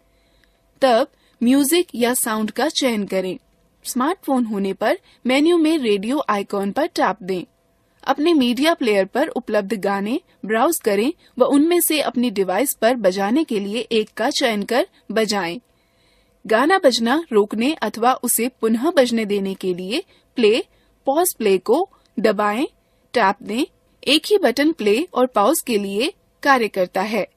Speaker 2: तब म्यूजिक या साउंड का चयन करें। स्मार्टफोन होने पर मेन्यू में रेडियो आइकॉन पर टैप दें। अपने मीडिया प्लेयर पर उपलब्ध गाने ब्राउज करें व उनमें से अपनी डिवाइस पर बजाने के लिए एक का चयन कर बजाएं। गाना बजना रोकने अथवा उसे पुनः बजने देने के लिए प्ले, पॉज प्ले को दबाएं, टैप दें। एक ही बटन प्ले और पॉज के लिए कार्य करता है।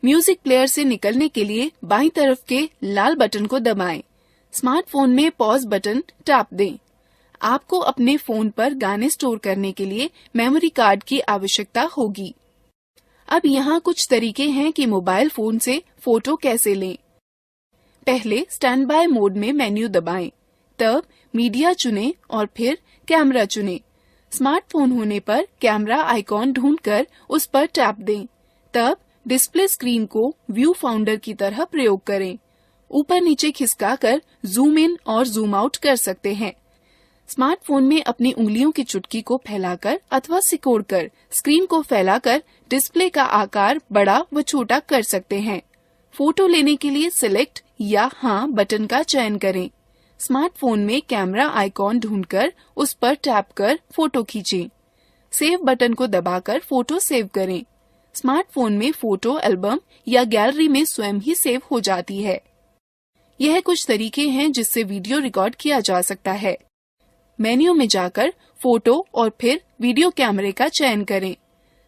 Speaker 2: म्यूजिक प्लेयर से निकलने के लिए बाईं तरफ के लाल बटन को दबाएं। स्मार्टफोन में पॉज बटन टैप दें। आपको अपने फोन पर गाने स्टोर करने के लिए मेमोरी कार्ड की आवश्यकता होगी। अब यहाँ कुछ तरीके हैं कि मोबाइल फोन से फोटो कैसे लें। पहले स्टैंड बाय मोड में मेन्यू दबाएं, तब मीडिया चुनें और फिर कैमरा चुनें। स्मार्टफोन होने पर कैमरा आइकॉन ढूंढकर उस पर टैप दें, तब डिस्प्ले स्क्रीन को व्यू फाउंडर की तरह प्रयोग करें। ऊपर नीचे खिसकाकर जूम इन और जूम आउट कर सकते हैं। स्मार्टफोन में अपनी उंगलियों की चुटकी को फैलाकर अथवा सिकोड़कर स्क्रीन को फैलाकर डिस्प्ले का आकार बड़ा व छोटा कर सकते हैं। फोटो लेने के लिए सिलेक्ट या हाँ बटन का चयन करें। स्मार्टफोन में कैमरा आइकॉन ढूंढकर उस पर टैप कर फोटो खींचें। सेव बटन को दबाकर फोटो सेव करें। स्मार्टफोन में फोटो एल्बम या गैलरी में स्वयं ही सेव हो जाती है। यह कुछ तरीके हैं जिससे वीडियो रिकॉर्ड किया जा सकता है। मेन्यू में जाकर फोटो और फिर वीडियो कैमरे का चयन करें।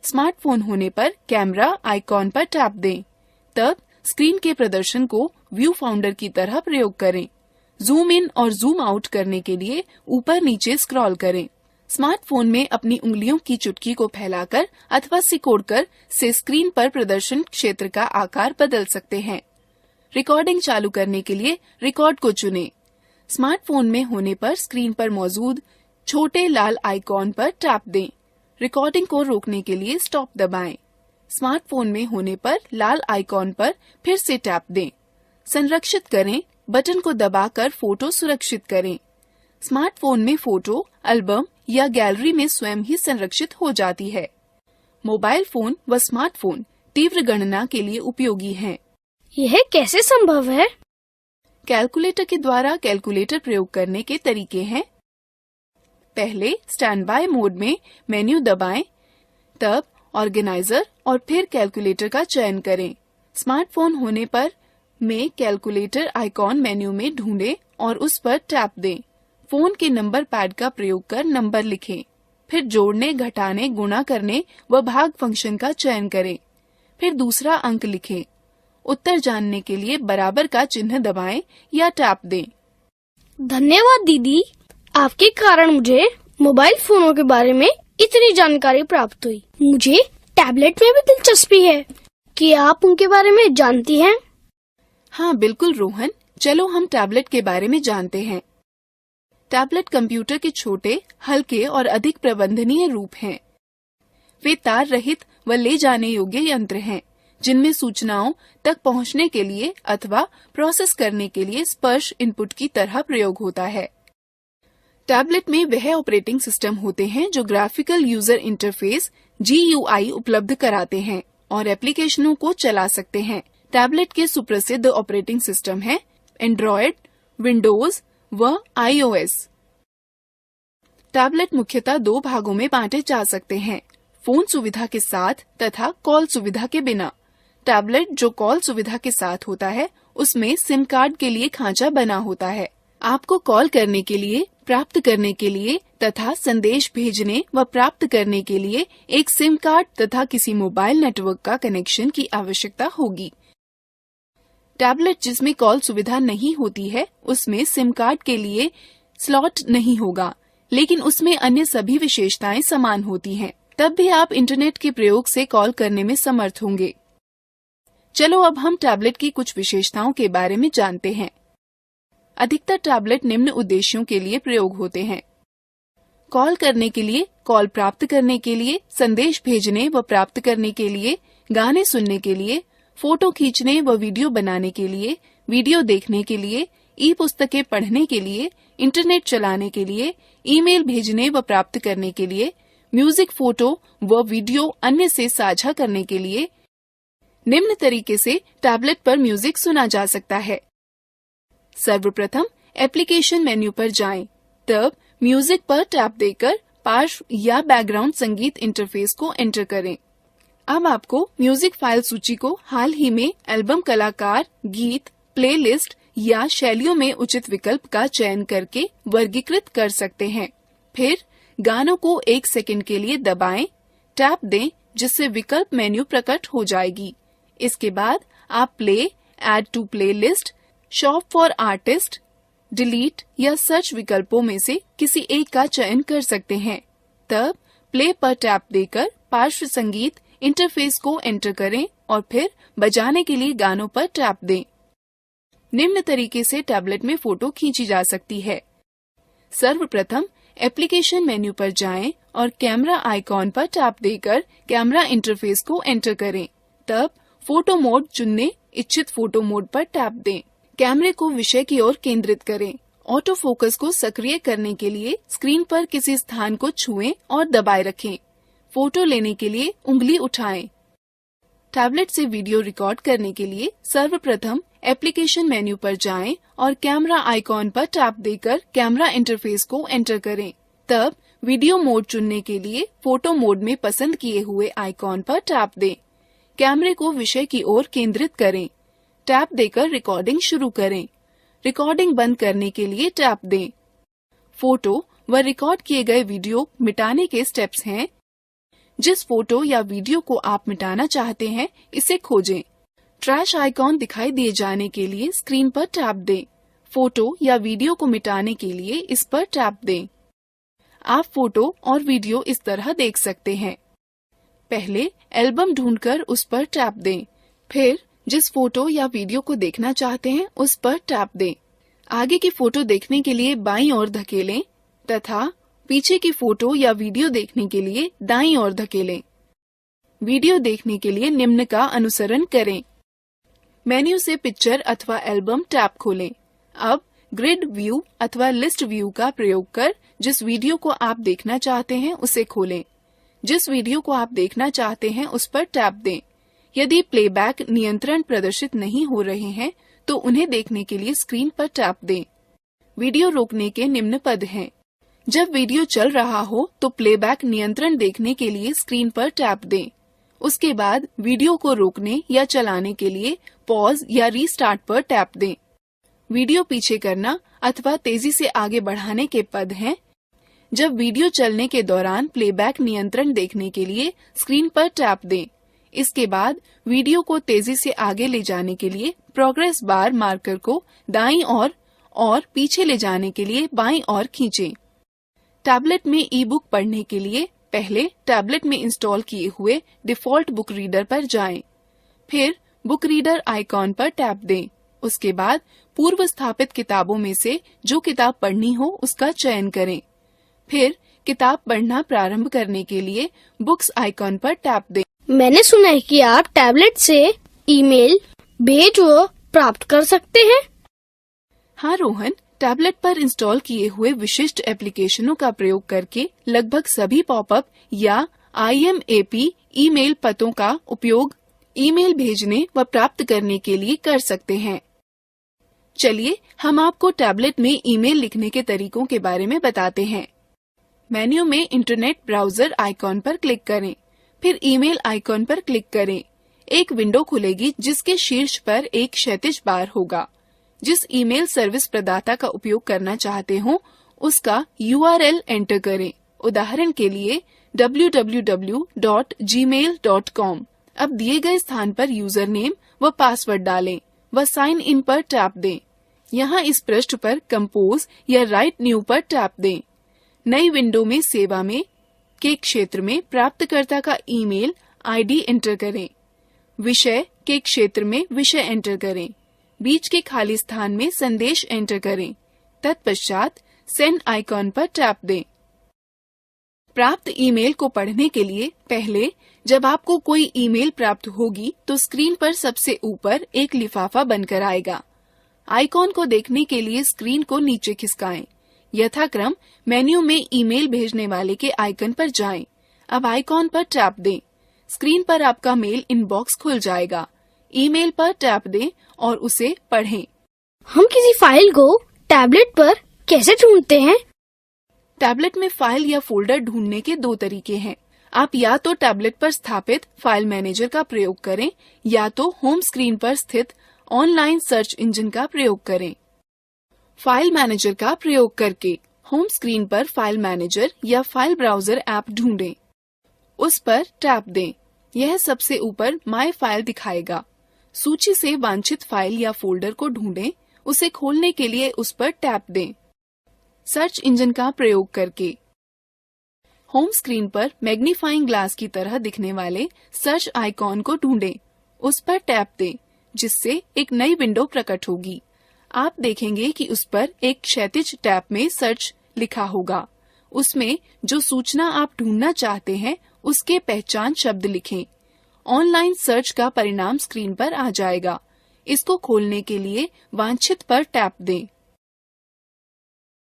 Speaker 2: स्मार्टफोन होने पर कैमरा आइकॉन पर टैप दें, तब स्क्रीन के प्रदर्शन को व्यू फाउंडर की तरह प्रयोग करें। जूम इन और जूम आउट करने के लिए ऊपर नीचे स्क्रॉल करें। स्मार्टफोन में अपनी उंगलियों की चुटकी को फैलाकर अथवा सिकोड़कर से स्क्रीन पर प्रदर्शन क्षेत्र का आकार बदल सकते हैं। रिकॉर्डिंग चालू करने के लिए रिकॉर्ड को चुनें। स्मार्टफोन में होने पर स्क्रीन पर मौजूद छोटे लाल आइकॉन पर टैप दें। रिकॉर्डिंग को रोकने के लिए स्टॉप दबाएं। स्मार्टफोन में होने पर लाल आइकॉन पर फिर से टैप दें। संरक्षित करें बटन को दबाकर फोटो सुरक्षित करें। स्मार्टफोन में फोटो एल्बम या गैलरी में स्वयं ही संरक्षित हो जाती है। मोबाइल फोन व स्मार्टफोन तीव्र गणना के लिए उपयोगी हैं।
Speaker 1: यह कैसे संभव है?
Speaker 2: कैलकुलेटर के द्वारा कैलकुलेटर प्रयोग करने के तरीके हैं। पहले स्टैंड बाय मोड में मेन्यू दबाएं, तब ऑर्गेनाइजर और फिर कैलकुलेटर का चयन करें। स्मार्टफोन होने पर में कैलकुलेटर आइकॉन मेन्यू में ढूंढें और उस पर टैप दें। फोन के नंबर पैड का प्रयोग कर नंबर लिखें, फिर जोड़ने, घटाने, गुणा करने व भाग फंक्शन का चयन करें, फिर दूसरा अंक लिखें। उत्तर जानने के लिए बराबर का चिन्ह दबाएं या टैप दें।
Speaker 1: धन्यवाद दीदी, आपके कारण मुझे मोबाइल फोनों के बारे में इतनी जानकारी प्राप्त हुई। मुझे टैबलेट में भी दिलचस्पी है। क्या आप उनके बारे में जानती हैं?
Speaker 2: हाँ बिल्कुल रोहन, चलो हम टैबलेट के बारे में जानते हैं। टैबलेट कंप्यूटर के छोटे, हल्के और अधिक प्रबंधनीय रूप हैं। वे तार रहित व ले जाने योग्य यंत्र हैं, जिनमें सूचनाओं तक पहुंचने के लिए अथवा प्रोसेस करने के लिए स्पर्श इनपुट की तरह प्रयोग होता है। टैबलेट में वह ऑपरेटिंग सिस्टम होते हैं जो ग्राफिकल यूजर इंटरफेस GUI उपलब्ध कराते हैं और एप्लीकेशनों को चला सकते हैं। टैबलेट के सुप्रसिद्ध ऑपरेटिंग सिस्टम हैं एंड्रॉयड, विंडोज व iOS। टैबलेट मुख्यतः दो भागों में बांटे जा सकते हैं, फोन सुविधा के साथ तथा कॉल सुविधा के बिना। टैबलेट जो कॉल सुविधा के साथ होता है, उसमें सिम कार्ड के लिए खांचा बना होता है। आपको कॉल करने के लिए, प्राप्त करने के लिए तथा संदेश भेजने व प्राप्त करने के लिए एक सिम कार्ड तथा किसी मोबाइल नेटवर्क का कनेक्शन की आवश्यकता होगी। टैबलेट जिसमें कॉल सुविधा नहीं होती है, उसमें सिम कार्ड के लिए स्लॉट नहीं होगा, लेकिन उसमें अन्य सभी विशेषताएं समान होती हैं। तब भी आप इंटरनेट के प्रयोग से कॉल करने में समर्थ होंगे। चलो अब हम टैबलेट की कुछ विशेषताओं के बारे में जानते हैं। अधिकतर टैबलेट निम्न उद्देश्यों के लिए प्रयोग होते हैं: कॉल करने के लिए, कॉल प्राप्त करने के लिए, संदेश भेजने व प्राप्त करने के लिए, गाने सुनने के लिए, फोटो खींचने व वीडियो बनाने के लिए, वीडियो देखने के लिए, ई-पुस्तकें पढ़ने के लिए, इंटरनेट चलाने के लिए, ईमेल भेजने व प्राप्त करने के लिए, म्यूजिक, फोटो व वीडियो अन्य से साझा करने के लिए। निम्न तरीके से टैबलेट पर म्यूजिक सुना जा सकता है। सर्वप्रथम एप्लीकेशन मेन्यू पर जाएं, तब म्यूजिक पर टैप देकर पार्श्व या बैकग्राउंड संगीत इंटरफेस को एंटर करें। अब आपको म्यूजिक फाइल सूची को हाल ही में एल्बम, कलाकार, गीत, प्लेलिस्ट या शैलियों में उचित विकल्प का चयन करके वर्गीकृत कर सकते हैं। फिर गानों को 1 सेकंड के लिए दबाएं, टैप दें, जिससे विकल्प मेन्यू प्रकट हो जाएगी। इसके बाद आप play, add to playlist, shop for artist, delete या सर्च विकल्पों में से किसी एक का चयन कर सकते हैं। तब प्ले पर टैप देकर पार्श्व संगीत इंटरफेस को एंटर करें और फिर बजाने के लिए गानों पर टैप दें। निम्न तरीके से टैबलेट में फोटो खींची जा सकती है। सर्वप्रथम एप्लीकेशन मेन्यू पर जाएं और कैमरा आइकॉन पर टैप देकर कैमरा इंटरफेस को एंटर करें। तब फोटो मोड चुनने इच्छित फोटो मोड पर टैप दें। कैमरे को विषय की ओर केंद्रित करें। ऑटो फोकस को सक्रिय करने के लिए स्क्रीन पर किसी स्थान को छुएं और दबाए रखें। फोटो लेने के लिए उंगली उठाएं। टैबलेट से वीडियो रिकॉर्ड करने के लिए सर्वप्रथम एप्लीकेशन मेन्यू पर जाएं और कैमरा आइकॉन पर टैप देकर कैमरा इंटरफेस को एंटर करें। तब वीडियो मोड चुनने के लिए फोटो मोड में पसंद किए हुए आइकॉन पर टैप दें। कैमरे को विषय की ओर केंद्रित करें। टैप देकर रिकॉर्डिंग शुरू करें। रिकॉर्डिंग बंद करने के लिए टैप दें। फोटो व रिकॉर्ड किए गए वीडियो मिटाने के स्टेप्स हैं। जिस फोटो या वीडियो को आप मिटाना चाहते हैं, इसे खोजें। ट्रैश आइकॉन दिखाई दिए जाने के लिए स्क्रीन पर टैप दें। फोटो या वीडियो को मिटाने के लिए इस पर टैप दें। आप फोटो और वीडियो इस तरह देख सकते हैं। पहले एल्बम ढूंढकर उस पर टैप दें। फिर जिस फोटो या वीडियो को देखना चाहते हैं उस पर टैप दें। आगे की फोटो देखने के लिए बाईं ओर धकेलें तथा पीछे की फोटो या वीडियो देखने के लिए दाईं ओर धकेलें। वीडियो देखने के लिए निम्न का अनुसरण करें। मेन्यू से पिक्चर अथवा एल्बम टैब खोलें। अब ग्रिड व्यू अथवा लिस्ट व्यू का प्रयोग कर जिस वीडियो को आप देखना चाहते हैं उसे खोलें। जिस वीडियो को आप देखना चाहते हैं उस पर टैप दें। यदि प्लेबैक नियंत्रण प्रदर्शित नहीं हो रहे हैं तो उन्हें देखने के लिए स्क्रीन पर टैप दें। वीडियो रोकने के निम्न पद हैं। जब वीडियो चल रहा हो तो प्लेबैक नियंत्रण देखने के लिए स्क्रीन पर टैप दें। उसके बाद वीडियो को रोकने या चलाने के लिए पॉज या रीस्टार्ट पर टैप दें। वीडियो पीछे करना अथवा तेजी से आगे बढ़ाने के पद हैं। जब वीडियो चलने के दौरान प्लेबैक नियंत्रण देखने के लिए स्क्रीन पर टैप दें। इसके बाद वीडियो को तेजी से आगे ले जाने के लिए प्रोग्रेस बार मार्कर को दाईं ओर और पीछे ले जाने के लिए बाईं ओर खींचें। टैबलेट में ई बुक पढ़ने के लिए पहले टैबलेट में इंस्टॉल किए हुए डिफॉल्ट बुक रीडर पर जाएं। फिर बुक रीडर आइकॉन पर टैप दें। उसके बाद पूर्व स्थापित किताबों में से जो किताब पढ़नी हो उसका चयन करें। फिर किताब पढ़ना प्रारंभ करने के लिए बुक्स आइकॉन पर टैप दें।
Speaker 1: मैंने सुना है कि आप टैबलेट से ईमेल भेज व प्राप्त कर सकते हैं।
Speaker 2: हाँ रोहन, टैबलेट पर इंस्टॉल किए हुए विशिष्ट एप्लीकेशनों का प्रयोग करके लगभग सभी पॉपअप या IMAP ईमेल पतों का उपयोग ईमेल भेजने व प्राप्त करने के लिए कर सकते हैं। चलिए हम आपको टैबलेट में ईमेल लिखने के तरीकों के बारे में बताते हैं। मेन्यू में इंटरनेट ब्राउजर आइकॉन पर क्लिक करें। फिर ईमेल आइकॉन पर क्लिक करें। एक विंडो खुलेगी जिसके शीर्ष पर एक क्षैतिज बार होगा। जिस ईमेल सर्विस प्रदाता का उपयोग करना चाहते हो उसका URL एंटर करें। उदाहरण के लिए www.gmail.com। अब दिए गए स्थान पर यूजर नेम व पासवर्ड डालें व साइन इन पर टैप दें। यहाँ इस पृष्ठ पर कंपोज या राइट न्यू पर टैप दें। नई विंडो में सेवा में के क्षेत्र में प्राप्तकर्ता का ईमेल ID एंटर करें। विषय के क्षेत्र में विषय एंटर करें। बीच के खाली स्थान में संदेश एंटर करें। तत्पश्चात सेंड आइकॉन पर टैप दें। प्राप्त ईमेल को पढ़ने के लिए पहले जब आपको कोई ईमेल प्राप्त होगी तो स्क्रीन पर सबसे ऊपर एक लिफाफा बनकर आएगा। आइकॉन को देखने के लिए स्क्रीन को नीचे खिसकाएं। यथाक्रम मेन्यू में ईमेल भेजने वाले के आइकन पर जाएं। अब आइकॉन पर टैप दें। स्क्रीन पर आपका मेल इनबॉक्स खुल जाएगा। ईमेल पर टैप दें और उसे पढ़ें।
Speaker 1: हम किसी फाइल को टैबलेट पर कैसे ढूंढते हैं?
Speaker 2: टैबलेट में फाइल या फोल्डर ढूंढने के दो तरीके हैं। आप या तो टैबलेट पर स्थापित फाइल मैनेजर का प्रयोग करें या तो होम स्क्रीन पर स्थित ऑनलाइन सर्च इंजन का प्रयोग करें। फाइल मैनेजर का प्रयोग करके होम स्क्रीन पर फाइल मैनेजर या फाइल ब्राउजर ऐप ढूंढें। उस पर टैप दें। यह सबसे ऊपर माय फाइल दिखाएगा। सूची से वांछित फाइल या फोल्डर को ढूंढें उसे खोलने के लिए उस पर टैप दें। सर्च इंजन का प्रयोग करके होम स्क्रीन पर मैग्नीफाइंग ग्लास की तरह दिखने वाले सर्च आइकॉन को ढूंढें। उस पर टैप दें, जिससे एक नई विंडो प्रकट होगी। आप देखेंगे कि उस पर एक क्षैतिज टैब में सर्च लिखा होगा। उसमें जो सूचना आप ढूंढना चाहते हैं उसके पहचान शब्द लिखें। ऑनलाइन सर्च का परिणाम स्क्रीन पर आ जाएगा। इसको खोलने के लिए वांछित पर टैप दें।